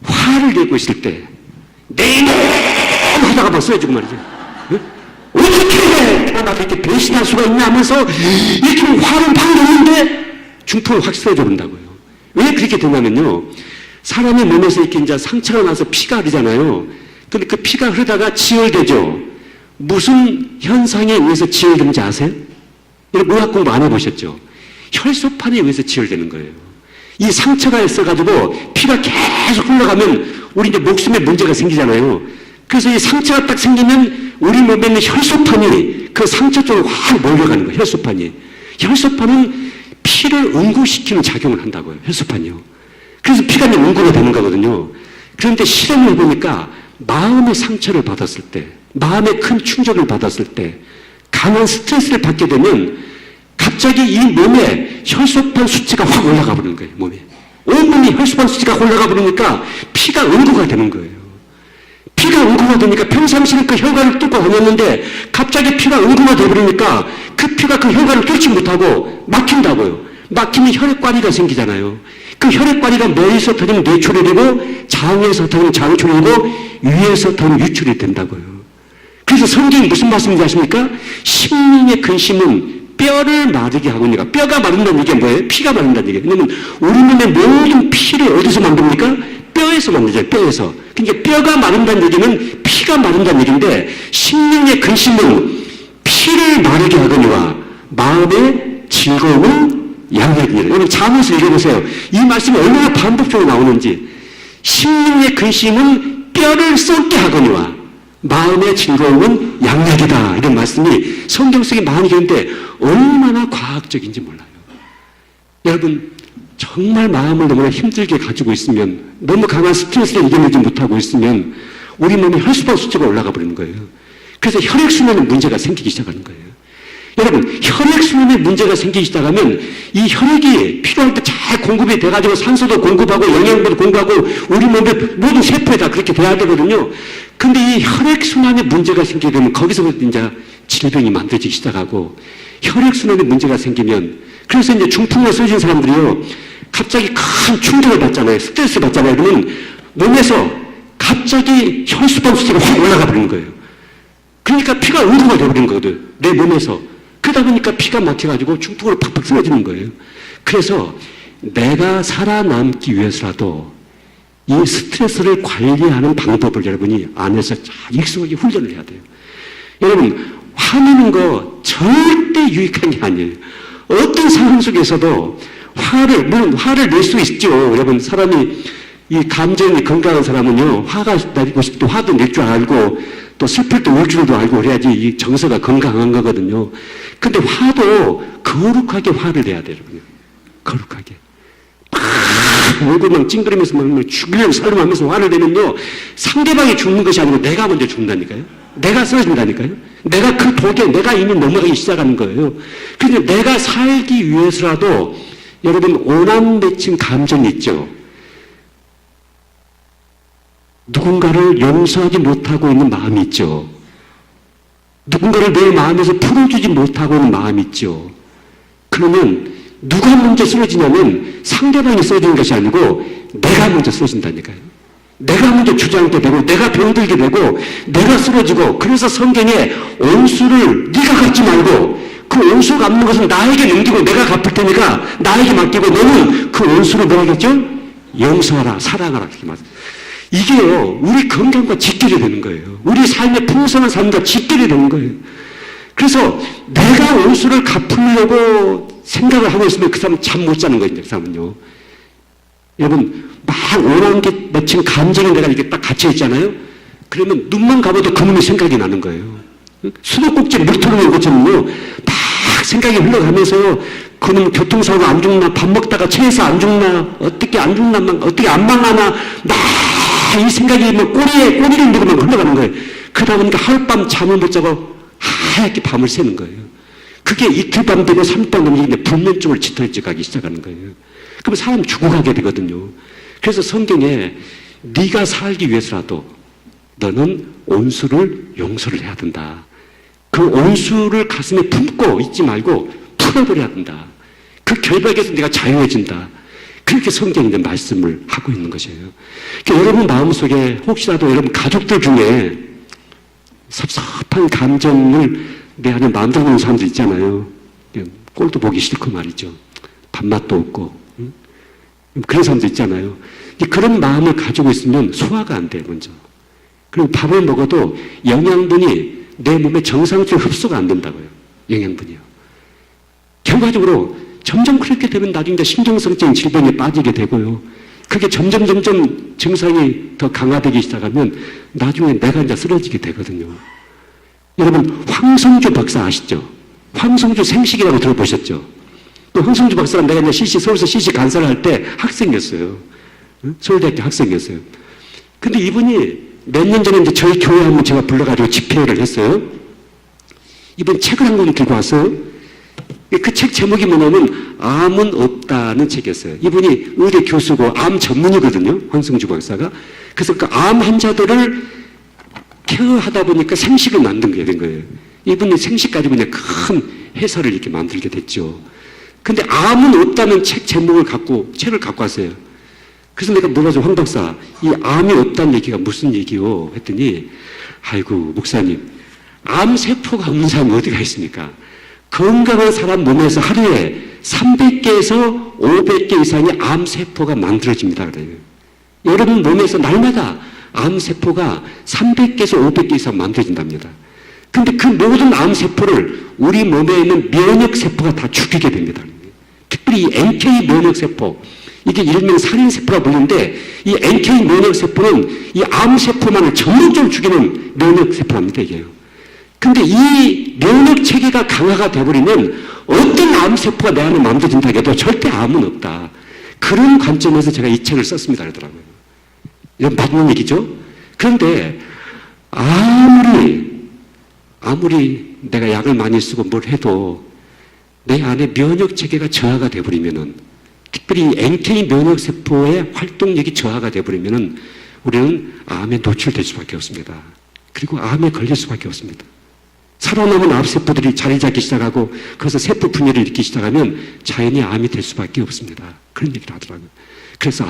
화를 내고 있을 때 내일 하다가 막 쓰러지고 말이죠. 어떻게 나도 이렇게 배신할 수가 있냐 하면서 이렇게 화를 막 내는데 중풍을 확 쓰러져 본다고요. 왜 그렇게 되냐면요. 사람의 몸에서 이렇게 이제 상처가 나서 피가 흐르잖아요. 근데 그 피가 흐르다가 지혈되죠. 무슨 현상에 의해서 지혈되는지 아세요? 이런 의학 공부 안 해보셨죠? 혈소판에 의해서 지혈되는 거예요. 이 상처가 있어가지고 피가 계속 흘러가면 우리 이제 목숨에 문제가 생기잖아요. 그래서 이 상처가 딱 생기면 우리 몸에 있는 혈소판이 그 상처 쪽으로 확 몰려가는 거예요. 혈소판이. 혈소판은 피를 응고시키는 작용을 한다고요. 혈소판이요. 그래서 피가 이제 응고가 되는 거거든요. 그런데 실험을 해보니까 마음의 상처를 받았을 때, 마음의 큰 충격을 받았을 때, 강한 스트레스를 받게 되면 갑자기 이 몸에 혈소판 수치가 확 올라가 버리는 거예요. 몸에. 온몸이 혈소판 수치가 올라가 버리니까 피가 응고가 되는 거예요. 피가 응고가 되니까 평상시는 그 혈관을 뚫고 다녔는데 갑자기 피가 응고가 되버리니까 그 피가 그 혈관을 뚫지 못하고 막힌다고요. 막히면 혈액과리가 생기잖아요. 그 혈액과리가 뇌에서 터지면 뇌출이 되고 장에서 터지면 장출이 되고 위에서 터지면 유출이 된다고요. 그래서 성경이 무슨 말씀인지 아십니까? 심령의 근심은 뼈를 마르게 하거니와. 뼈가 마른다는 얘기가 뭐예요? 피가 마른다는 얘기예요. 왜냐면 우리 몸의 모든 피를 어디서 만듭니까? 뼈에서 만들죠. 뼈에서. 그러니까 뼈가 마른다는 얘기는 피가 마른다는 얘기인데 심령의 근심은 피를 마르게 하거니와 마음의 즐거움은 양약이니라. 여러분 잠언서 읽어보세요. 이 말씀이 얼마나 반복적으로 나오는지. 심령의 근심은 뼈를 썩게 하거니와 마음의 즐거움은 양약이다. 이런 말씀이 성경 속에 많이 있는데 얼마나 과학적인지 몰라요. 여러분 정말 마음을 너무나 힘들게 가지고 있으면, 너무 강한 스트레스를 이겨내지 못하고 있으면 우리 몸에 혈소판 수치가 올라가 버리는 거예요. 그래서 혈액순환에 문제가 생기기 시작하는 거예요. 여러분, 혈액순환에 문제가 생기기 시작하면 이 혈액이 필요할 때 잘 공급이 돼가지고 산소도 공급하고 영양분도 공급하고 우리 몸의 모든 세포에 다 그렇게 돼야 되거든요. 근데 이 혈액순환에 문제가 생기게 되면 거기서부터 이제 질병이 만들어지기 시작하고 혈액순환에 문제가 생기면 그래서 이제 중풍으로 쓰러진 사람들이요. 갑자기 큰 충격을 받잖아요. 스트레스 받잖아요. 그러면 몸에서 갑자기 혈수분 수치가 확 올라가 버리는 거예요. 그러니까 피가 응고가 되어버리는 거거든. 내 몸에서. 그러다 보니까 피가 막혀가지고 중풍으로 팍팍 쓰러지는 거예요. 그래서 내가 살아남기 위해서라도 이 스트레스를 관리하는 방법을 여러분이 안에서 잘 익숙하게 훈련을 해야 돼요. 여러분, 화내는 거 절대 유익한 게 아니에요. 어떤 상황 속에서도 물론 화를 낼 수 있죠. 여러분, 사람이 이 감정이 건강한 사람은요, 화가 나고 싶을 때 화도 낼 줄 알고, 또 슬플 때 울 줄도 알고 그래야지 이 정서가 건강한 거거든요. 근데 화도 거룩하게 화를 내야 돼요, 여러분. 거룩하게. 얼굴 막 찡그리면서 막 죽이려고 살림하면서 화를 내면요, 상대방이 죽는 것이 아니고 내가 먼저 죽는다니까요. 내가 쓰러진다니까요. 내가 그 독에 내가 이미 넘어가기 시작하는 거예요. 그래서 내가 살기 위해서라도 여러분 오남 맺힌 감정이 있죠. 누군가를 용서하지 못하고 있는 마음이 있죠. 누군가를 내 마음에서 풀어주지 못하고 있는 마음이 있죠. 그러면 누가 먼저 쓰러지냐면 상대방이 쓰러지는 것이 아니고 내가 먼저 쓰러진다니까요. 내가 먼저 주저앉게 되고 내가 병들게 되고 내가 쓰러지고 그래서 성경에 온수를 네가 갚지 말고 그 온수 갚는 것은 나에게 넘기고 내가 갚을 테니까 나에게 맡기고 너는 그 온수를 뭐라 했죠? 용서하라, 사랑하라 이렇게 말합니다. 이게요, 우리 건강과 직결이 되는 거예요. 우리 삶의 풍성한 삶과 직결이 되는 거예요. 그래서 내가 온수를 갚으려고 생각을 하고 있으면 그 사람은 잠 못 자는 거예요, 그 사람은요. 여러분, 막 원하는 게 맺힌 감정이 내가 이렇게 딱 갇혀 있잖아요? 그러면 눈만 감아도 그놈의 생각이 나는 거예요. 수도꼭지에 물 틀어놓은 것처럼요, 막 생각이 흘러가면서 그놈 교통사고 안 죽나, 밥 먹다가 체해서 안 죽나, 어떻게 안 죽나, 어떻게 안 망하나, 막 이 생각이 뭐 꼬리를 누르고 막 흘러가는 거예요. 그러다 보니까 하룻밤 잠을 못 자고 하얗게 밤을 새는 거예요. 그게 이틀 밤 되고 3일 밤 되면 불면증을 짙어져 가기 시작하는 거예요. 그럼 사람 죽어가게 되거든요. 그래서 성경에 네가 살기 위해서라도 너는 온수를 용서를 해야 된다. 그 온수를 가슴에 품고 있지 말고 풀어버려야 된다. 그 결박에서 네가 자유해진다. 그렇게 성경이 이제 말씀을 하고 있는 것이에요. 그러니까 여러분 마음속에 혹시라도 여러분 가족들 중에 섭섭한 감정을 내 안에 만들어 놓은 사람들 있잖아요. 꼴도 보기 싫고 말이죠. 밥맛도 없고. 그런 사람들 있잖아요. 그런 마음을 가지고 있으면 소화가 안 돼요, 먼저. 그리고 밥을 먹어도 영양분이 내 몸에 정상적으로 흡수가 안 된다고요. 영양분이요. 결과적으로 점점 그렇게 되면 나중에 신경성적인 질병에 빠지게 되고요. 그게 점점 증상이 더 강화되기 시작하면 나중에 내가 이제 쓰러지게 되거든요. 여러분, 황성주 박사 아시죠? 황성주 생식이라고 들어보셨죠? 또 황성주 박사가 내가 이제 서울서 CC 간사를 할 때 학생이었어요. 서울대학교 학생이었어요. 근데 이분이 몇 년 전에 이제 저희 교회 한번 제가 불러가지고 집회를 했어요. 이분 책을 한 권 들고 왔어요. 그 책 제목이 뭐냐면 암은 없다는 책이었어요. 이분이 의대 교수고 암 전문이거든요. 황성주 박사가. 그래서 그 암 환자들을 케어하다 보니까 생식을 만든 게 된 거예요. 이분이 생식 가지고 그냥 큰 회사를 이렇게 만들게 됐죠. 근데 암은 없다는 책을 갖고 왔어요. 그래서 내가 물어서 황 박사, 이 암이 없다는 얘기가 무슨 얘기요? 했더니, 아이고, 목사님, 암세포가 없는 사람이 어디가 있습니까? 건강한 사람 몸에서 하루에 300개에서 500개 이상의 암세포가 만들어집니다. 그래요. 여러분 몸에서 날마다 암세포가 300개에서 500개 이상 만들어진답니다. 근데 그 모든 암세포를 우리 몸에 있는 면역세포가 다 죽이게 됩니다. 특별히 이 NK 면역세포, 이게 일명 살인세포라 불리는데 이 NK 면역세포는 이 암세포만을 전문적으로 죽이는 면역세포랍니다. 이게요. 근데 이 면역체계가 강화가 되어버리면 어떤 암세포가 내 안에 만들어진다 해도 절대 암은 없다. 그런 관점에서 제가 이 책을 썼습니다. 그러더라고요. 이건 맞는 얘기죠? 그런데 아무리 아무리 내가 약을 많이 쓰고 뭘 해도 내 안에 면역 체계가 저하가 돼버리면은, 특별히 NK 면역 세포의 활동력이 저하가 돼버리면은 우리는 암에 노출될 수밖에 없습니다. 그리고 암에 걸릴 수밖에 없습니다. 살아남은 암세포들이 자리 잡기 시작하고 그래서 세포 분열을 일으키기 시작하면 자연히 암이 될 수밖에 없습니다. 그런 얘기를 하더라고요. 그래서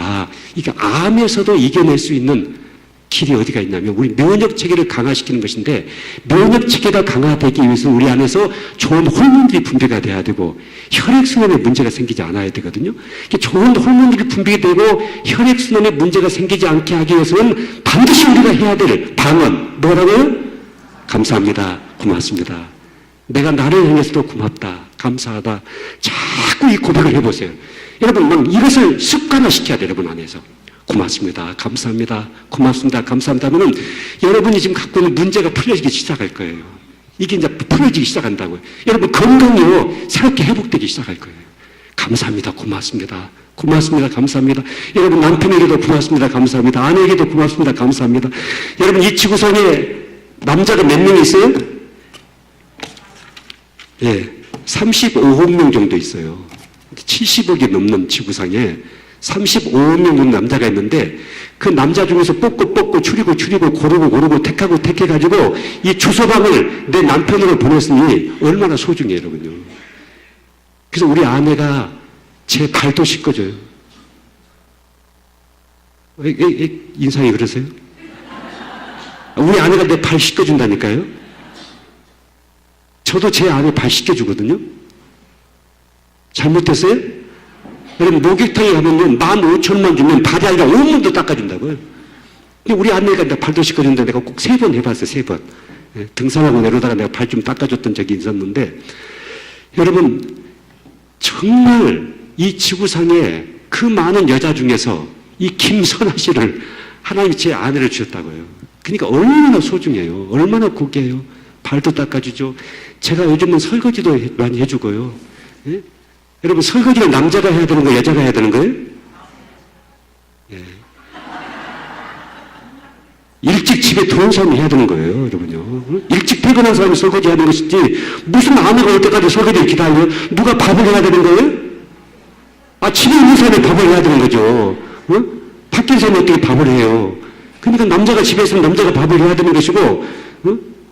이게 암에서도 이겨낼 수 있는 길이 어디가 있냐면 우리 면역 체계를 강화시키는 것인데, 면역 체계가 강화되기 위해서 우리 안에서 좋은 호르몬들이 분비가 돼야 되고 혈액순환에 문제가 생기지 않아야 되거든요. 좋은 호르몬들이 분비되고 혈액순환에 문제가 생기지 않게 하기 위해서는 반드시 우리가 해야 될 방언 뭐라고요? 감사합니다. 고맙습니다. 내가 나를 향해서도 고맙다. 감사하다. 자꾸 이 고백을 해보세요. 여러분, 막 이것을 습관화시켜야 돼요. 여러분 안에서. 고맙습니다. 감사합니다. 고맙습니다. 감사합니다. 하면은 여러분이 지금 갖고 있는 문제가 풀려지기 시작할 거예요. 이게 이제 풀려지기 시작한다고요. 여러분 건강이요. 새롭게 회복되기 시작할 거예요. 감사합니다. 고맙습니다. 고맙습니다. 감사합니다. 여러분 남편에게도 고맙습니다. 감사합니다. 아내에게도 고맙습니다. 감사합니다. 여러분 이 지구상에 남자가 몇 명 있어요? 예, 35억 명 정도 있어요. 70억이 넘는 지구상에 35억 명 정도 남자가 있는데 그 남자 중에서 뽑고 추리고 고르고 택해가지고 이 주소방을 내 남편으로 보냈으니 얼마나 소중해요, 여러분요. 그래서 우리 아내가 제 발도 씻겨줘요. 인상이 그러세요? 우리 아내가 내 발 씻겨준다니까요? 저도 제 아내 발 씻겨주거든요? 잘못했어요? 여러분, 목욕탕에 가면요, 15,000원 주면 발이 아니라 온몸도 닦아준다고요. 우리 아내가 내 발도 씻겨준다 내가 꼭 3번 해봤어요, 3번. 등산하고 내려다가 내가 발 좀 닦아줬던 적이 있었는데, 여러분, 정말 이 지구상에 그 많은 여자 중에서 이 김선아 씨를 하나님이 제 아내를 주셨다고요. 그러니까 얼마나 소중해요. 얼마나 고귀해요. 발도 닦아주죠. 제가 요즘은 설거지도 많이 해주고요. 예? 여러분, 설거지는 남자가 해야 되는 거예요? 여자가 해야 되는 거예요? 예. 일찍 집에 들어온 사람이 해야 되는 거예요, 여러분요. 일찍 퇴근한 사람이 설거지 하는 것이지, 무슨 아내가 올 때까지 설거지를 기다려요? 누가 밥을 해야 되는 거예요? 집에 있는 사람이 밥을 해야 되는 거죠. 밖에 사람이 어떻게 밥을 해요? 그러니까 남자가 집에 있으면 남자가 밥을 해야 되는 것이고,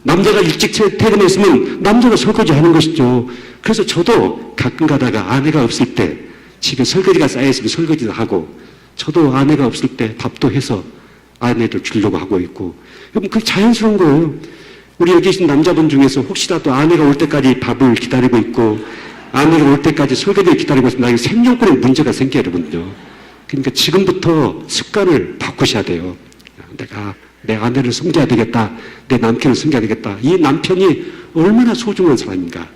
남자가 일찍 퇴근했으면 남자가 설거지 하는 것이죠. 그래서 저도 가끔 가다가 아내가 없을 때 집에 설거지가 쌓여있으면 설거지도 하고, 저도 아내가 없을 때 밥도 해서 아내들 주려고 하고 있고, 여러분, 그게 자연스러운 거예요. 우리 여기 계신 남자분 중에서 혹시라도 아내가 올 때까지 밥을 기다리고 있고, 아내가 올 때까지 설거지를 기다리고 있으면 나에게 생존권에 문제가 생겨요, 여러분요. 그러니까 지금부터 습관을 바꾸셔야 돼요. 내가 내 아내를 섬겨야 되겠다. 내 남편을 섬겨야 되겠다. 이 남편이 얼마나 소중한 사람인가.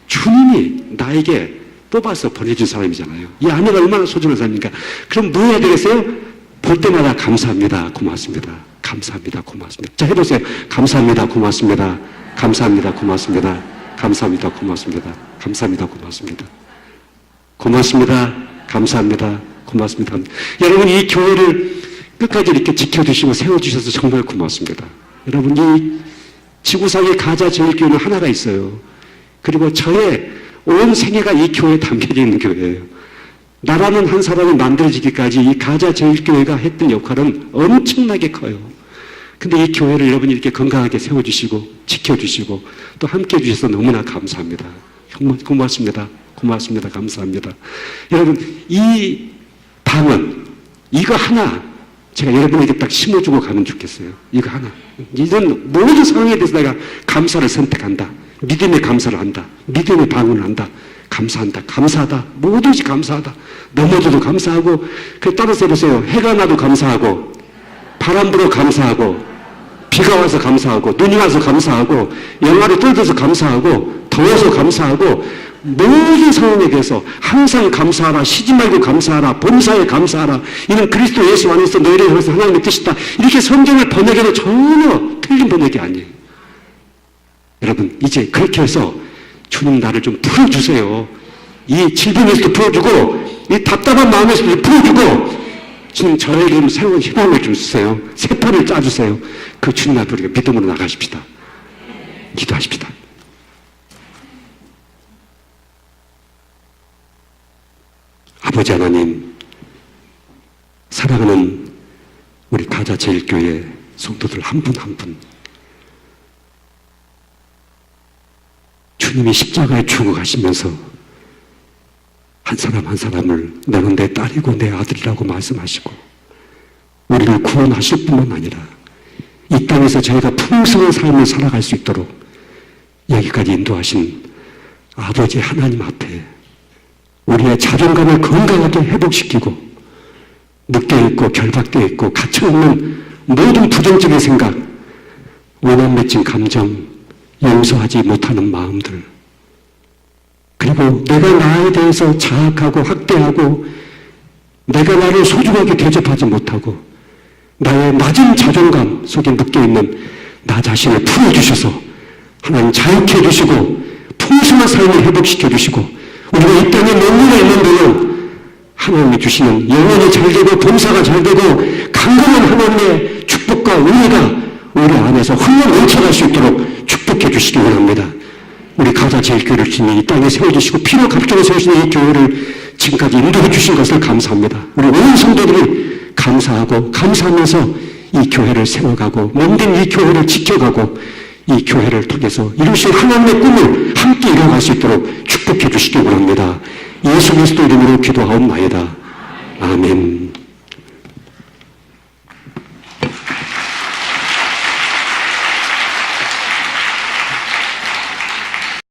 주님이 나에게 뽑아서 보내준 사람이잖아요. 이 아내가 얼마나 소중한 사람인가. 그럼 뭐 해야 되겠어요? 볼 때마다 감사합니다. 고맙습니다. 감사합니다. 고맙습니다. 자, 해보세요. 감사합니다. 고맙습니다. 감사합니다. 고맙습니다. 감사합니다. 고맙습니다. 감사합니다. 고맙습니다. 고맙습니다. 감사합니다. 고맙습니다. 여러분, 이 교회를 끝까지 이렇게 지켜주시고 세워주셔서 정말 고맙습니다. 여러분, 이 지구상의 가자 제일교회는 하나가 있어요. 그리고 저의 온 생애가 이 교회에 담겨져 있는 교회예요. 나라는 한 사람이 만들어지기까지 이 가자 제일교회가 했던 역할은 엄청나게 커요. 근데 이 교회를 여러분이 이렇게 건강하게 세워주시고 지켜주시고 또 함께 해주셔서 너무나 감사합니다. 정말 고맙습니다. 고맙습니다. 감사합니다. 여러분, 이 방언, 이거 하나 제가 여러분에게 딱 심어주고 가면 좋겠어요. 이거 하나. 이런 모든 상황에 대해서 내가 감사를 선택한다. 믿음의 감사를 한다. 믿음의 방언을 한다. 감사한다. 감사하다. 모든지 감사하다. 넘어져도 감사하고, 따라서 해보세요. 해가 나도 감사하고, 바람 불어 감사하고, 비가 와서 감사하고, 눈이 와서 감사하고, 영하로 떨어져서 감사하고, 더워서 감사하고, 모든 상황에 대해서 항상 감사하라. 쉬지 말고 감사하라. 범사에 감사하라. 이는 그리스도 예수 안에서 너희를 향해서 하나님의 뜻이다. 이렇게 성경을 번역해도 전혀 틀린 번역이 아니에요. 여러분, 이제 그렇게 해서 주님 나를 좀 풀어주세요. 이 질병에서도 풀어주고, 이 답답한 마음에서도 풀어주고, 주님 저에게 좀 새로운 희망을 좀 주세요. 새 판을 짜주세요. 그 주님 앞에 우리가 믿음으로 나가십시다. 기도하십시다. 아버지 하나님, 사랑하는 우리 가자 제일교회 성도들 한 분 한 분, 주님이 십자가에 죽어가시면서 한 사람 한 사람을 너는 내 딸이고 내 아들이라고 말씀하시고 우리를 구원하실 뿐만 아니라 이 땅에서 저희가 풍성한 삶을 살아갈 수 있도록 여기까지 인도하신 아버지 하나님 앞에 우리의 자존감을 건강하게 회복시키고 묶여있고 결박되어 있고 갇혀있는 모든 부정적인 생각, 원한 맺힌 감정, 용서하지 못하는 마음들, 그리고 내가 나에 대해서 자학하고 학대하고 내가 나를 소중하게 대접하지 못하고 나의 낮은 자존감 속에 묶여있는 나 자신을 풀어주셔서 하나님 자유케 해주시고 풍성한 삶을 회복시켜 주시고 우리가 이 땅에 머물러 있는 동안 하나님이 주시는 영혼이 잘되고 봉사가 잘되고 강건한 하나님의 축복과 은혜가 우리 안에서 흘러 넘쳐갈 수 있도록 축복해 주시기 원합니다. 우리 가자 제일교회를 주님 이 땅에 세워주시고 피로 값주고 세우신 이 교회를 지금까지 인도해 주신 것을 감사합니다. 우리 온 성도들이 감사하고 감사하면서 이 교회를 세워가고 몸된 이 교회를 지켜가고 이 교회를 통해서 이루신 하나님의 꿈을 함께 이뤄갈 수 있도록 축복해 주시기 원합니다. 예수 그리스도 이름으로 기도하옵나이다. 아멘.